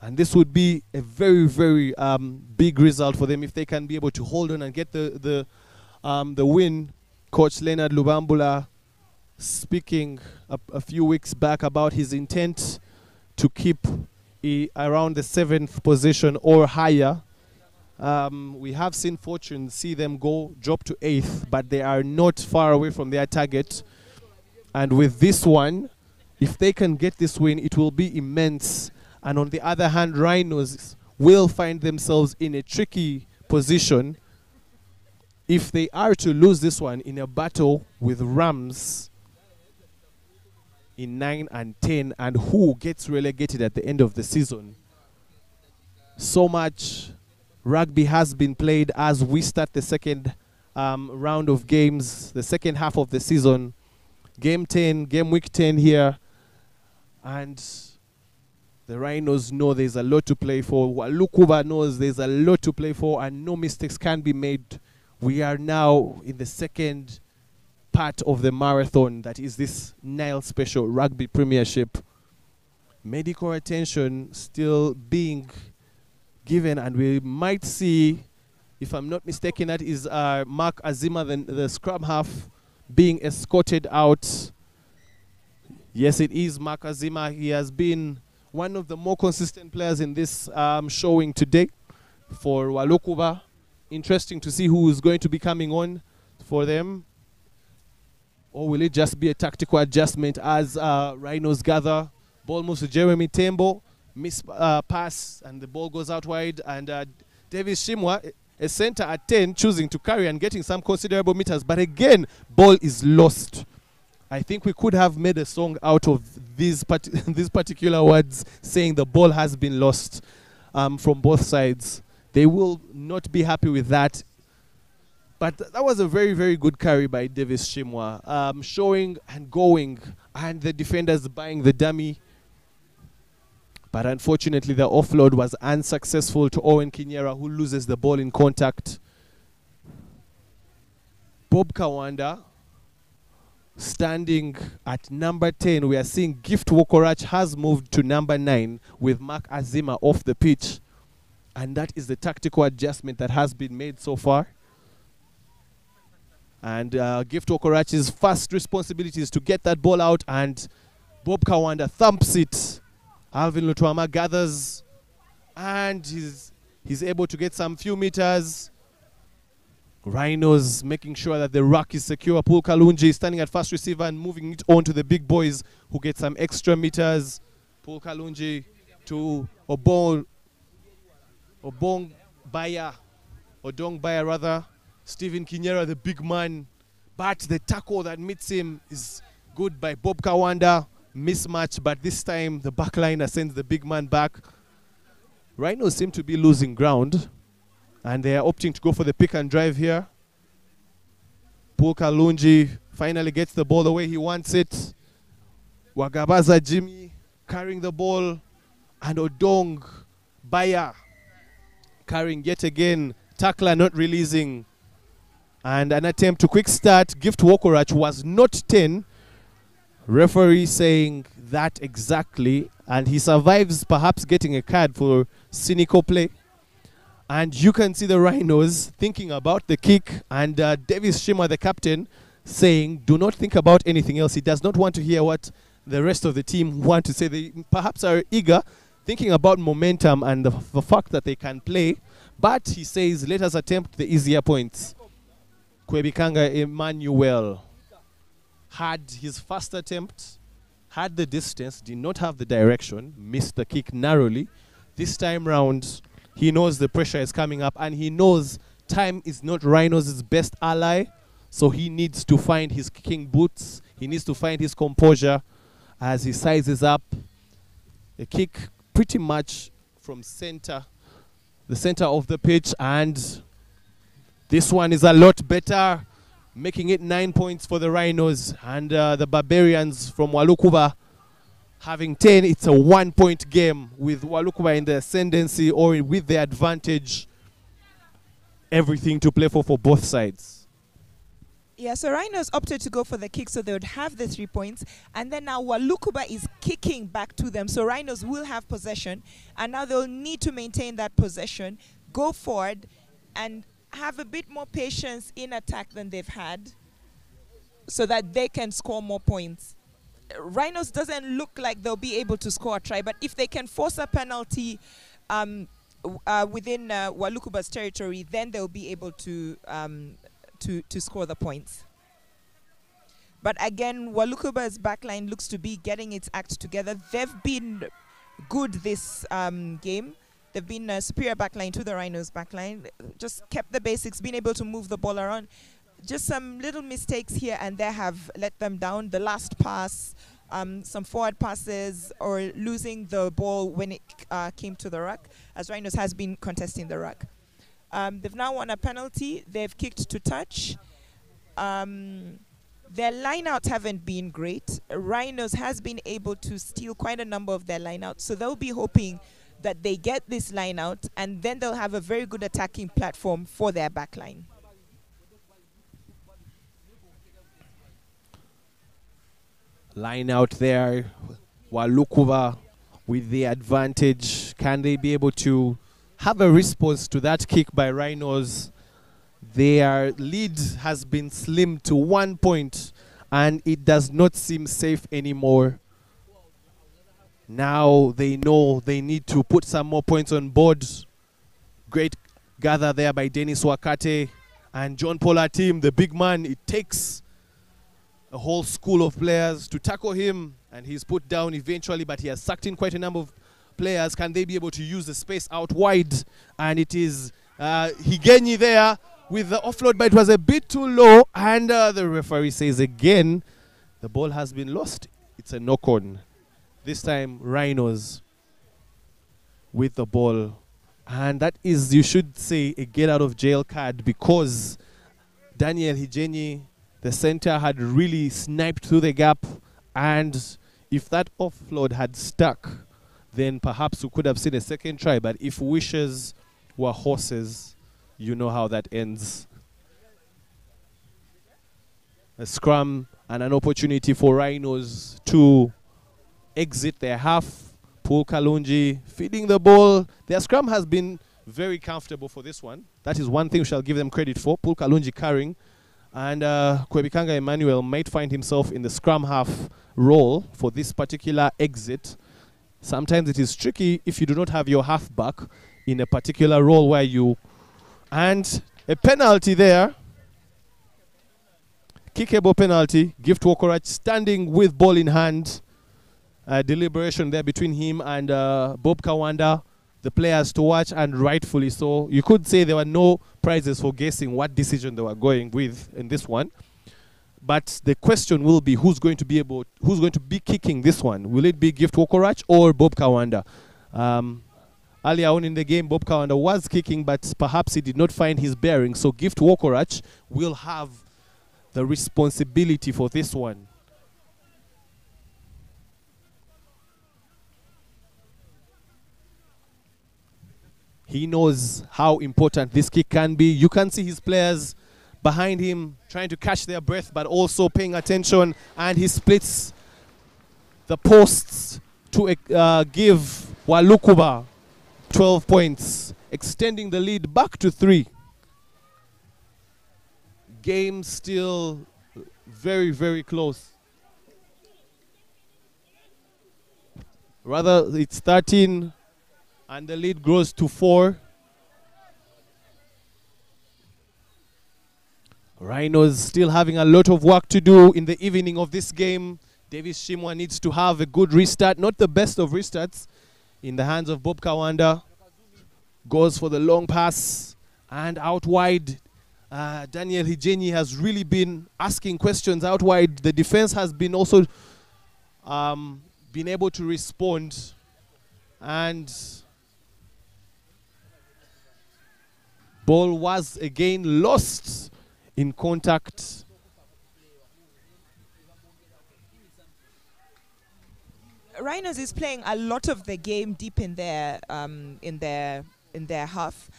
And this would be a very, very big result for them if they can be able to hold on and get the win. Coach Leonard Lubambula speaking a few weeks back about his intent to keep around the 7th position or higher. We have seen Fortune see them drop to 8th, but they are not far away from their target. And with this one, if they can get this win, it will be immense. And on the other hand, Rhinos will find themselves in a tricky position if they are to lose this one in a battle with Rams in 9 and 10, and who gets relegated at the end of the season. So much rugby has been played as we start the second round of games, the second half of the season. Game week 10 here. And the Rhinos know there's a lot to play for. Walukuba knows there's a lot to play for, and no mistakes can be made. We are now in the second part of the marathon, that is this Nile Special Rugby Premiership. Medical attention still being given, and we might see, if I'm not mistaken, that is Mark Azima, the scrum half, being escorted out. Yes, it is Mark Azima. He has been one of the more consistent players in this showing today for Walukuba. Interesting to see who is going to be coming on for them. Or will it just be a tactical adjustment as Rhinos gather? Ball moves to Jeremy Tembo. Miss pass, and the ball goes out wide. And Davis Shimwa, a center at 10, choosing to carry and getting some considerable meters. But again, ball is lost. I think we could have made a song out of these particular words, saying the ball has been lost from both sides. They will not be happy with that. But that was a very, very good carry by Davis Shimwa, showing and going, and the defenders buying the dummy. But unfortunately, the offload was unsuccessful to Owen Kinyera, who loses the ball in contact. Bob Kawanda standing at number 10. We are seeing Gift Wokorach has moved to number 9 with Mark Azima off the pitch. And that is the tactical adjustment that has been made so far. And Gift Wokorach's first responsibility is to get that ball out, and Bob Kawanda thumps it. Alvin Lutwama gathers, and he's able to get some few meters. Rhinos making sure that the ruck is secure. Paul Kalunji standing at first receiver and moving it on to the big boys who get some extra meters. Paul Kalunji to Odong Baya rather. Stephen Kinyera, the big man. But the tackle that meets him is good by Bob Kawanda. Mismatch, but this time the backliner sends the big man back. Rhinos seem to be losing ground, and they are opting to go for the pick and drive here. Paul Kalunji finally gets the ball the way he wants it. Wagabaza Jimmy carrying the ball, and Odong Baya carrying yet again. Tackler not releasing, and an attempt to quick start. Gift Wokorach was not 10. Referee saying that exactly, and he survives, perhaps getting a card for cynical play. And you can see the Rhinos thinking about the kick, and Davis Shima, the captain, saying, do not think about anything else. He does not want to hear what the rest of the team want to say. They perhaps are eager, thinking about momentum and the fact that they can play. But he says, let us attempt the easier points. Kwebikanga Emmanuel had his first attempt, had the distance, did not have the direction, missed the kick narrowly. This time round, he knows the pressure is coming up, and he knows time is not Rhinos' best ally, so he needs to find his kicking boots. He needs to find his composure as he sizes up. A kick pretty much from center, the center of the pitch, and this one is a lot better, making it 9 points for the Rhinos, and the Babarians from Walukuba having 10. It's a 1-point game with Walukuba in the ascendancy or with the advantage. Everything to play for both sides. Yeah, so Rhinos opted to go for the kick, so they would have the 3 points. And then now Walukuba is kicking back to them. So Rhinos will have possession. And now they'll need to maintain that possession, go forward, and have a bit more patience in attack than they've had so that they can score more points. Rhinos doesn't look like they'll be able to score a try, but if they can force a penalty within Walukuba's territory, then they'll be able to score the points. But again, Walukuba's backline looks to be getting its act together. They've been good this game. They've been a superior backline to the Rhinos backline. Just kept the basics, been able to move the ball around. Just some little mistakes here and there have let them down. The last pass, some forward passes, or losing the ball when it came to the ruck, as Rhinos has been contesting the ruck. They've now won a penalty. They've kicked to touch. Their lineouts haven't been great. Rhinos has been able to steal quite a number of their lineouts, so they'll be hoping that they get this line out, and then they'll have a very good attacking platform for their backline. Line out there, Walukuba with the advantage. Can they be able to have a response to that kick by Rhinos? Their lead has been slimmed to 1 point, and it does not seem safe anymore. Now they know they need to put some more points on board. Great gather there by Dennis Wakate and John Pollard team, the big man. It takes a whole school of players to tackle him, and he's put down eventually, but he has sucked in quite a number of players. Can they be able to use the space out wide? And it is Higenyi there with the offload, but it was a bit too low, and the referee says again, the ball has been lost. It's a knock-on. This time, Rhinos with the ball. And that is, you should say, a get-out-of-jail card, because Daniel Higenyi, the center, had really sniped through the gap. And if that offload had stuck, then perhaps we could have seen a second try. But if wishes were horses, you know how that ends. A scrum and an opportunity for Rhinos to exit their half. Paul Kalunji feeding the ball. Their scrum has been very comfortable for this one. That is one thing we shall give them credit for. Paul Kalunji carrying. And Kwebikanga Emmanuel might find himself in the scrum half role for this particular exit. Sometimes it is tricky if you do not have your half back in a particular role where you... And A penalty there. Kickable penalty. Gift Wokorach standing with ball in hand. Deliberation there between him and Bob Kawanda, the players to watch, and rightfully so. You could say there were no prizes for guessing what decision they were going with in this one. But the question will be who's going to be kicking this one? Will it be Gift Wokorach or Bob Kawanda? Earlier on in the game, Bob Kawanda was kicking, but perhaps he did not find his bearing. So Gift Wokorach will have the responsibility for this one. He knows how important this kick can be. You can see his players behind him trying to catch their breath, but also paying attention. And he splits the posts to give Walukuba 12 points, extending the lead back to 3. Game still very, very close. Rather, it's 13. And the lead grows to 4. Rhinos still having a lot of work to do in the evening of this game. Davis Shimwa needs to have a good restart. Not the best of restarts. In the hands of Bob Kawanda. Goes for the long pass. And out wide. Daniel Hijenyi has really been asking questions out wide. The defense has been also been able to respond. And ball was again lost in contact. Rhinos is playing a lot of the game deep in their half,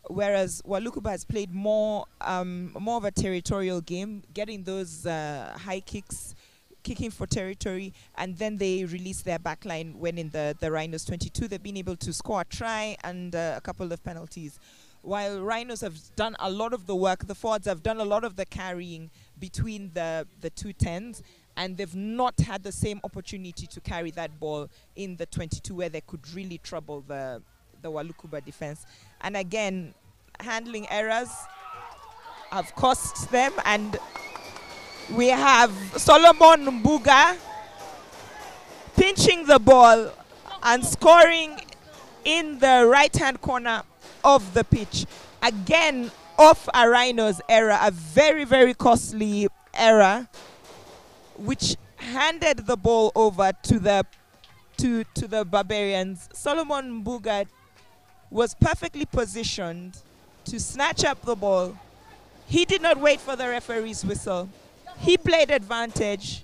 whereas Walukuba has played more of a territorial game, getting those high kicks, kicking for territory, and then they release their backline when in the Rhinos 22 they've been able to score a try and a couple of penalties. While Rhinos have done a lot of the work, the forwards have done a lot of the carrying between the two tens, and they've not had the same opportunity to carry that ball in the 22 where they could really trouble the Walukuba defense. And again, handling errors have cost them, and we have Solomon Mbuga pinching the ball and scoring in the right-hand corner of the pitch. Again, off a Rhinos error, a very, very costly error, which handed the ball over to the Barbarians. Solomon Mbuga was perfectly positioned to snatch up the ball. He did not wait for the referee's whistle. He played advantage,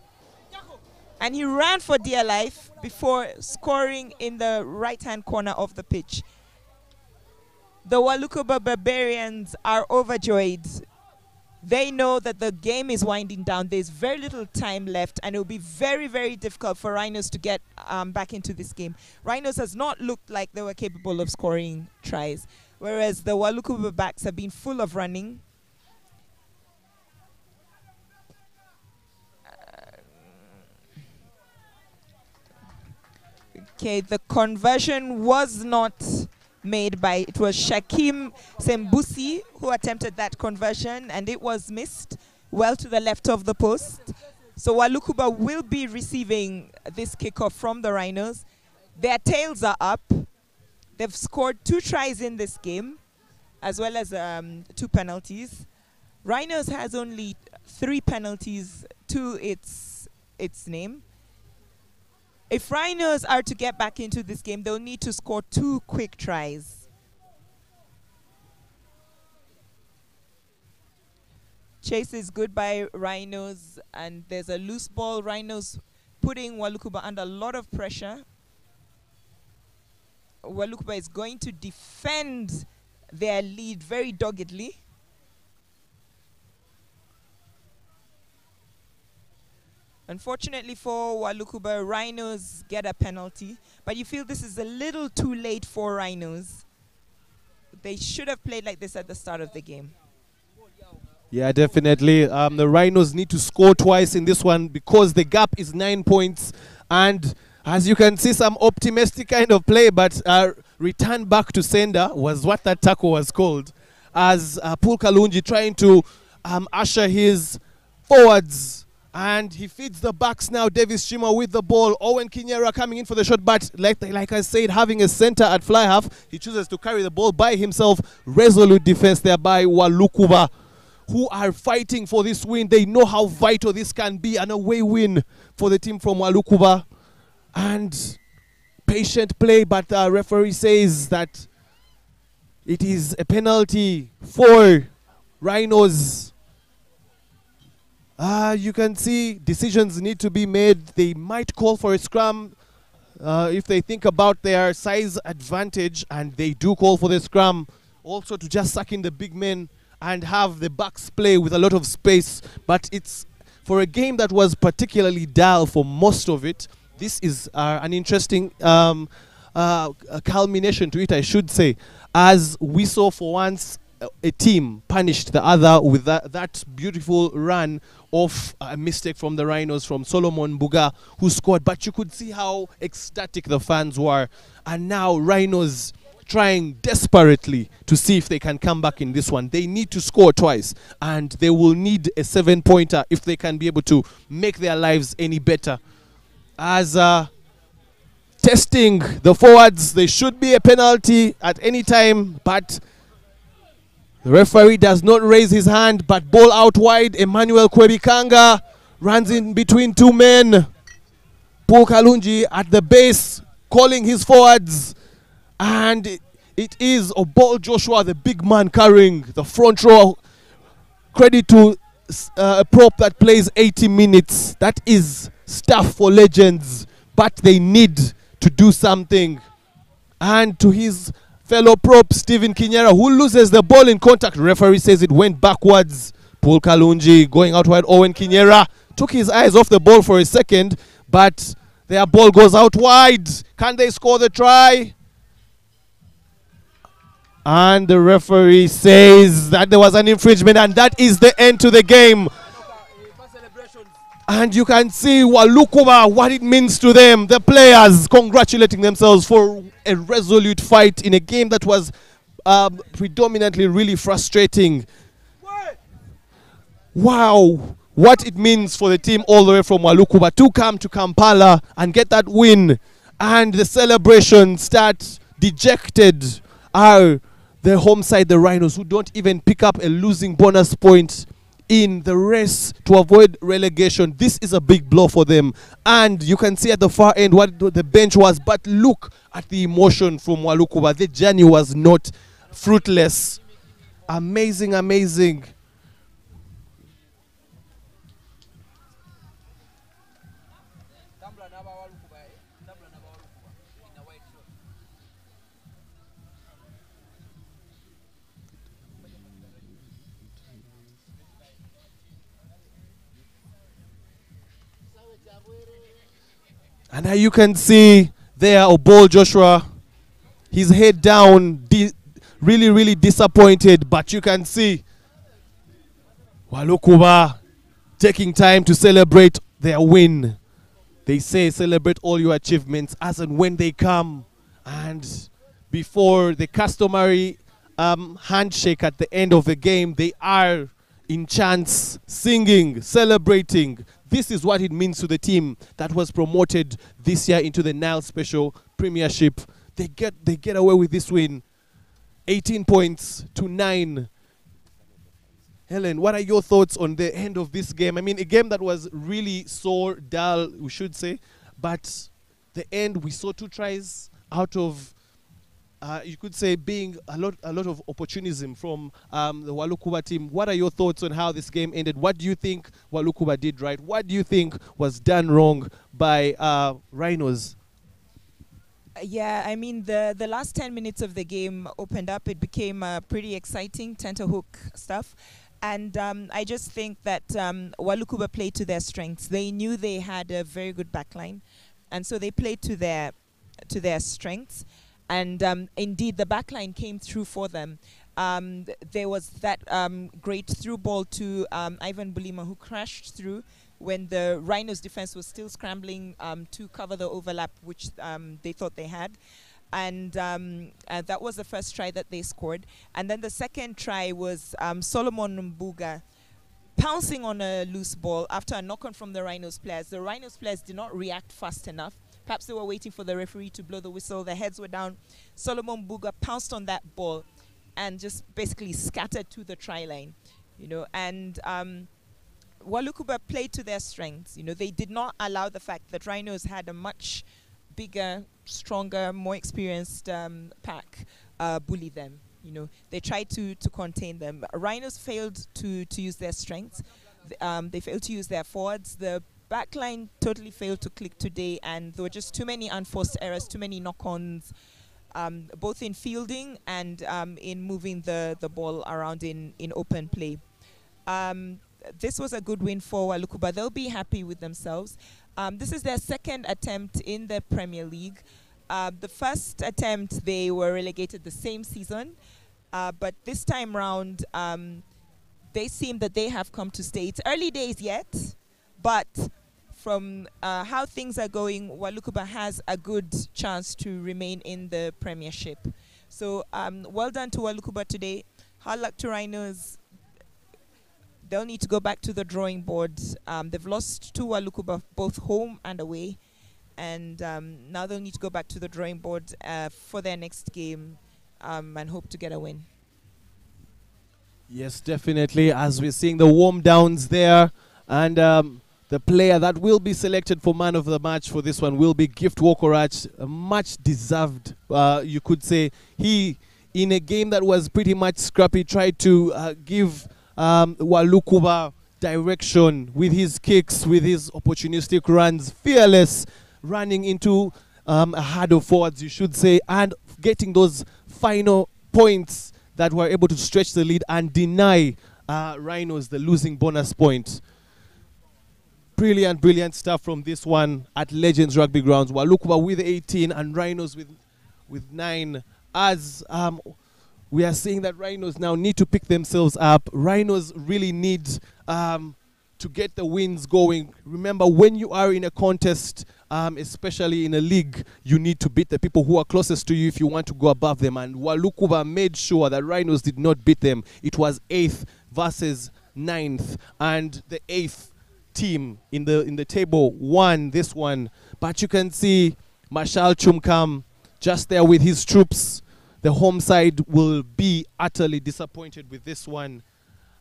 and he ran for dear life before scoring in the right-hand corner of the pitch. The Walukuba Barbarians are overjoyed. They know that the game is winding down. There's very little time left, and it will be very, very difficult for Rhinos to get back into this game. Rhinos has not looked like they were capable of scoring tries, whereas the Walukuba backs have been full of running. Okay, the conversion was not made by, it was Shakim Sembusi who attempted that conversion, and it was missed well to the left of the post. So Walukuba will be receiving this kickoff from the Rhinos. Their tails are up. They've scored 2 tries in this game, as well as 2 penalties. Rhinos has only 3 penalties to its name. If Rhinos are to get back into this game, they'll need to score 2 quick tries. Chase is good by Rhinos, and there's a loose ball. Rhinos putting Walukuba under a lot of pressure. Walukuba is going to defend their lead very doggedly. Unfortunately for Walukuba, Rhinos get a penalty, but you feel this is a little too late for Rhinos. They should have played like this at the start of the game. Yeah, definitely. The Rhinos need to score twice in this one because the gap is 9 points. And as you can see, some optimistic kind of play, but return back to sender was what that tackle was called. as Paul Kalunji trying to usher his forwards. And he feeds the backs now. Davis Chima with the ball. Owen Kinyera coming in for the shot. But like I said, having a center at fly half, he chooses to carry the ball by himself. Resolute defense there by Walukuba, who are fighting for this win. They know how vital this can be. An away win for the team from Walukuba. And patient play, but the referee says that it is a penalty for Rhinos. You can see decisions need to be made. They might call for a scrum if they think about their size advantage, and they do call for the scrum. Also to just suck in the big men and have the backs play with a lot of space. But it's for a game that was particularly dull for most of it. This is an interesting culmination to it, I should say, as we saw for once a team punished the other with that beautiful run of a mistake from the Rhinos, from Solomon Buga, who scored. But you could see how ecstatic the fans were. And now Rhinos trying desperately to see if they can come back in this one. They need to score twice, and they will need a 7-pointer if they can be able to make their lives any better. As testing the forwards, there should be a penalty at any time, but the referee does not raise his hand. But ball out wide. Emmanuel Kwebikanga runs in between two men. Paul Kalunji at the base calling his forwards, and it is Obol Joshua, the big man, carrying the front row. Credit to a prop that plays 80 minutes. That is stuff for legends, but they need to do something. And to his fellow prop, Stephen Kinyera, who loses the ball in contact. Referee says it went backwards. Paul Kalunji going out wide. Owen Kinyera took his eyes off the ball for a second, but their ball goes out wide. Can they score the try? And the referee says that there was an infringement, and that is the end to the game. And you can see Walukuba, what it means to them. The players congratulating themselves for a resolute fight in a game that was predominantly really frustrating. Wow, what it means for the team all the way from Walukuba to come to Kampala and get that win. And the celebration starts. Dejected are the home side, the Rhinos, who don't even pick up a losing bonus point in the race to avoid relegation. This is a big blow for them. And you can see at the far end what the bench was, but look at the emotion from Walukuba. The journey was not fruitless. Amazing, amazing. And now you can see there Obol Joshua, his head down, really, really disappointed. But you can see Walukuba taking time to celebrate their win. They say celebrate all your achievements as and when they come. And before the customary handshake at the end of the game, they are in chants, singing, celebrating. This is what it means to the team that was promoted this year into the Nile Special Premiership. They get away with this win. 18 points to 9. Helen, what are your thoughts on the end of this game? I mean, a game that was really so dull, we should say, but the end, we saw 2 tries out of you could say being a lot of opportunism from the Walukuba team. What are your thoughts on how this game ended? What do you think Walukuba did right? What do you think was done wrong by Rhinos? Yeah, I mean, the last 10 minutes of the game opened up. It became pretty exciting, tenterhook stuff. And I just think that Walukuba played to their strengths. They knew they had a very good backline, and so they played to their strengths. And indeed, the backline came through for them. There was that great through ball to Ivan Bulima, who crashed through when the Rhinos defense was still scrambling to cover the overlap, which they thought they had. And that was the first try that they scored. And then the second try was Solomon Mbuga pouncing on a loose ball after a knock-on from the Rhinos players. The Rhinos players did not react fast enough. Perhaps they were waiting for the referee to blow the whistle. Their heads were down. Solomon Mbuga pounced on that ball and just basically scattered to the try line, you know. And Walukuba played to their strengths. You know, they did not allow the fact that Rhinos had a much bigger, stronger, more experienced pack bully them. You know, they tried to contain them. Rhinos failed to use their strengths. They failed to use their forwards. The backline totally failed to click today, and there were just too many unforced errors, too many knock-ons, both in fielding and in moving the ball around in open play. This was a good win for Walukuba. They'll be happy with themselves. This is their second attempt in the Premier League. The first attempt, they were relegated the same season. But this time round, they seem that they have come to stay. It's early days yet, but from how things are going, Walukuba has a good chance to remain in the Premiership. So well done to Walukuba today. Hard luck to Rhinos. They'll need to go back to the drawing board. They've lost to Walukuba both home and away. And now they'll need to go back to the drawing board for their next game and hope to get a win. Yes, definitely. As we're seeing the warm downs there, and the player that will be selected for man of the match for this one will be Gift Wokorach. Much deserved, you could say. He, in a game that was pretty much scrappy, tried to give Walukuba direction with his kicks, with his opportunistic runs, fearless, running into a herd of forwards, you should say, and getting those final points that were able to stretch the lead and deny Rhinos the losing bonus point. Brilliant, brilliant stuff from this one at Legends Rugby Grounds. Walukuba with 18 and Rhinos with 9. As we are seeing that Rhinos now need to pick themselves up. Rhinos really need to get the wins going. Remember, when you are in a contest, especially in a league, you need to beat the people who are closest to you if you want to go above them. And Walukuba made sure that Rhinos did not beat them. It was 8th versus 9th, and the 8th team in the table won this one. But you can see Marshal Chumkam just there with his troops. The home side will be utterly disappointed with this one.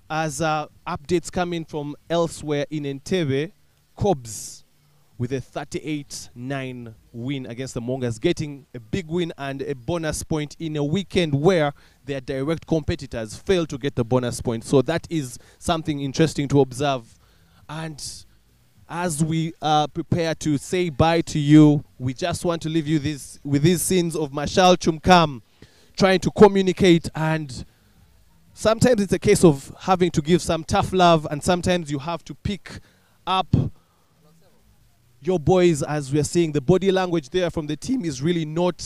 As updates coming from elsewhere in Entebbe, Cobs with a 38-9 win against the Mongas, getting a big win and a bonus point in a weekend where their direct competitors failed to get the bonus point. So that is something interesting to observe. And as we prepare to say bye to you, we just want to leave you with these scenes of Marshal Chumkam trying to communicate, and sometimes it's a case of having to give some tough love, and sometimes you have to pick up your boys. As we're seeing, the body language there from the team is really not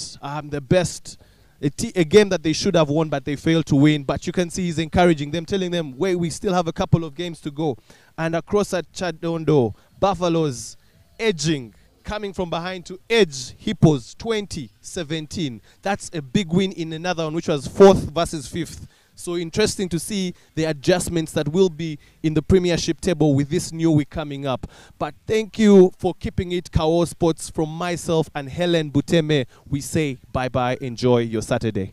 the best. A game that they should have won, but they failed to win. But you can see he's encouraging them, telling them, wait, we still have a couple of games to go. And across at Chadondo, Buffaloes edging, coming from behind to edge Hippos 20-17. That's a big win in another one, which was 4th versus 5th. So interesting to see the adjustments that will be in the Premiership table with this new week coming up. But thank you for keeping it Kao Sports. From myself and Helen Buteme, we say bye-bye. Enjoy your Saturday.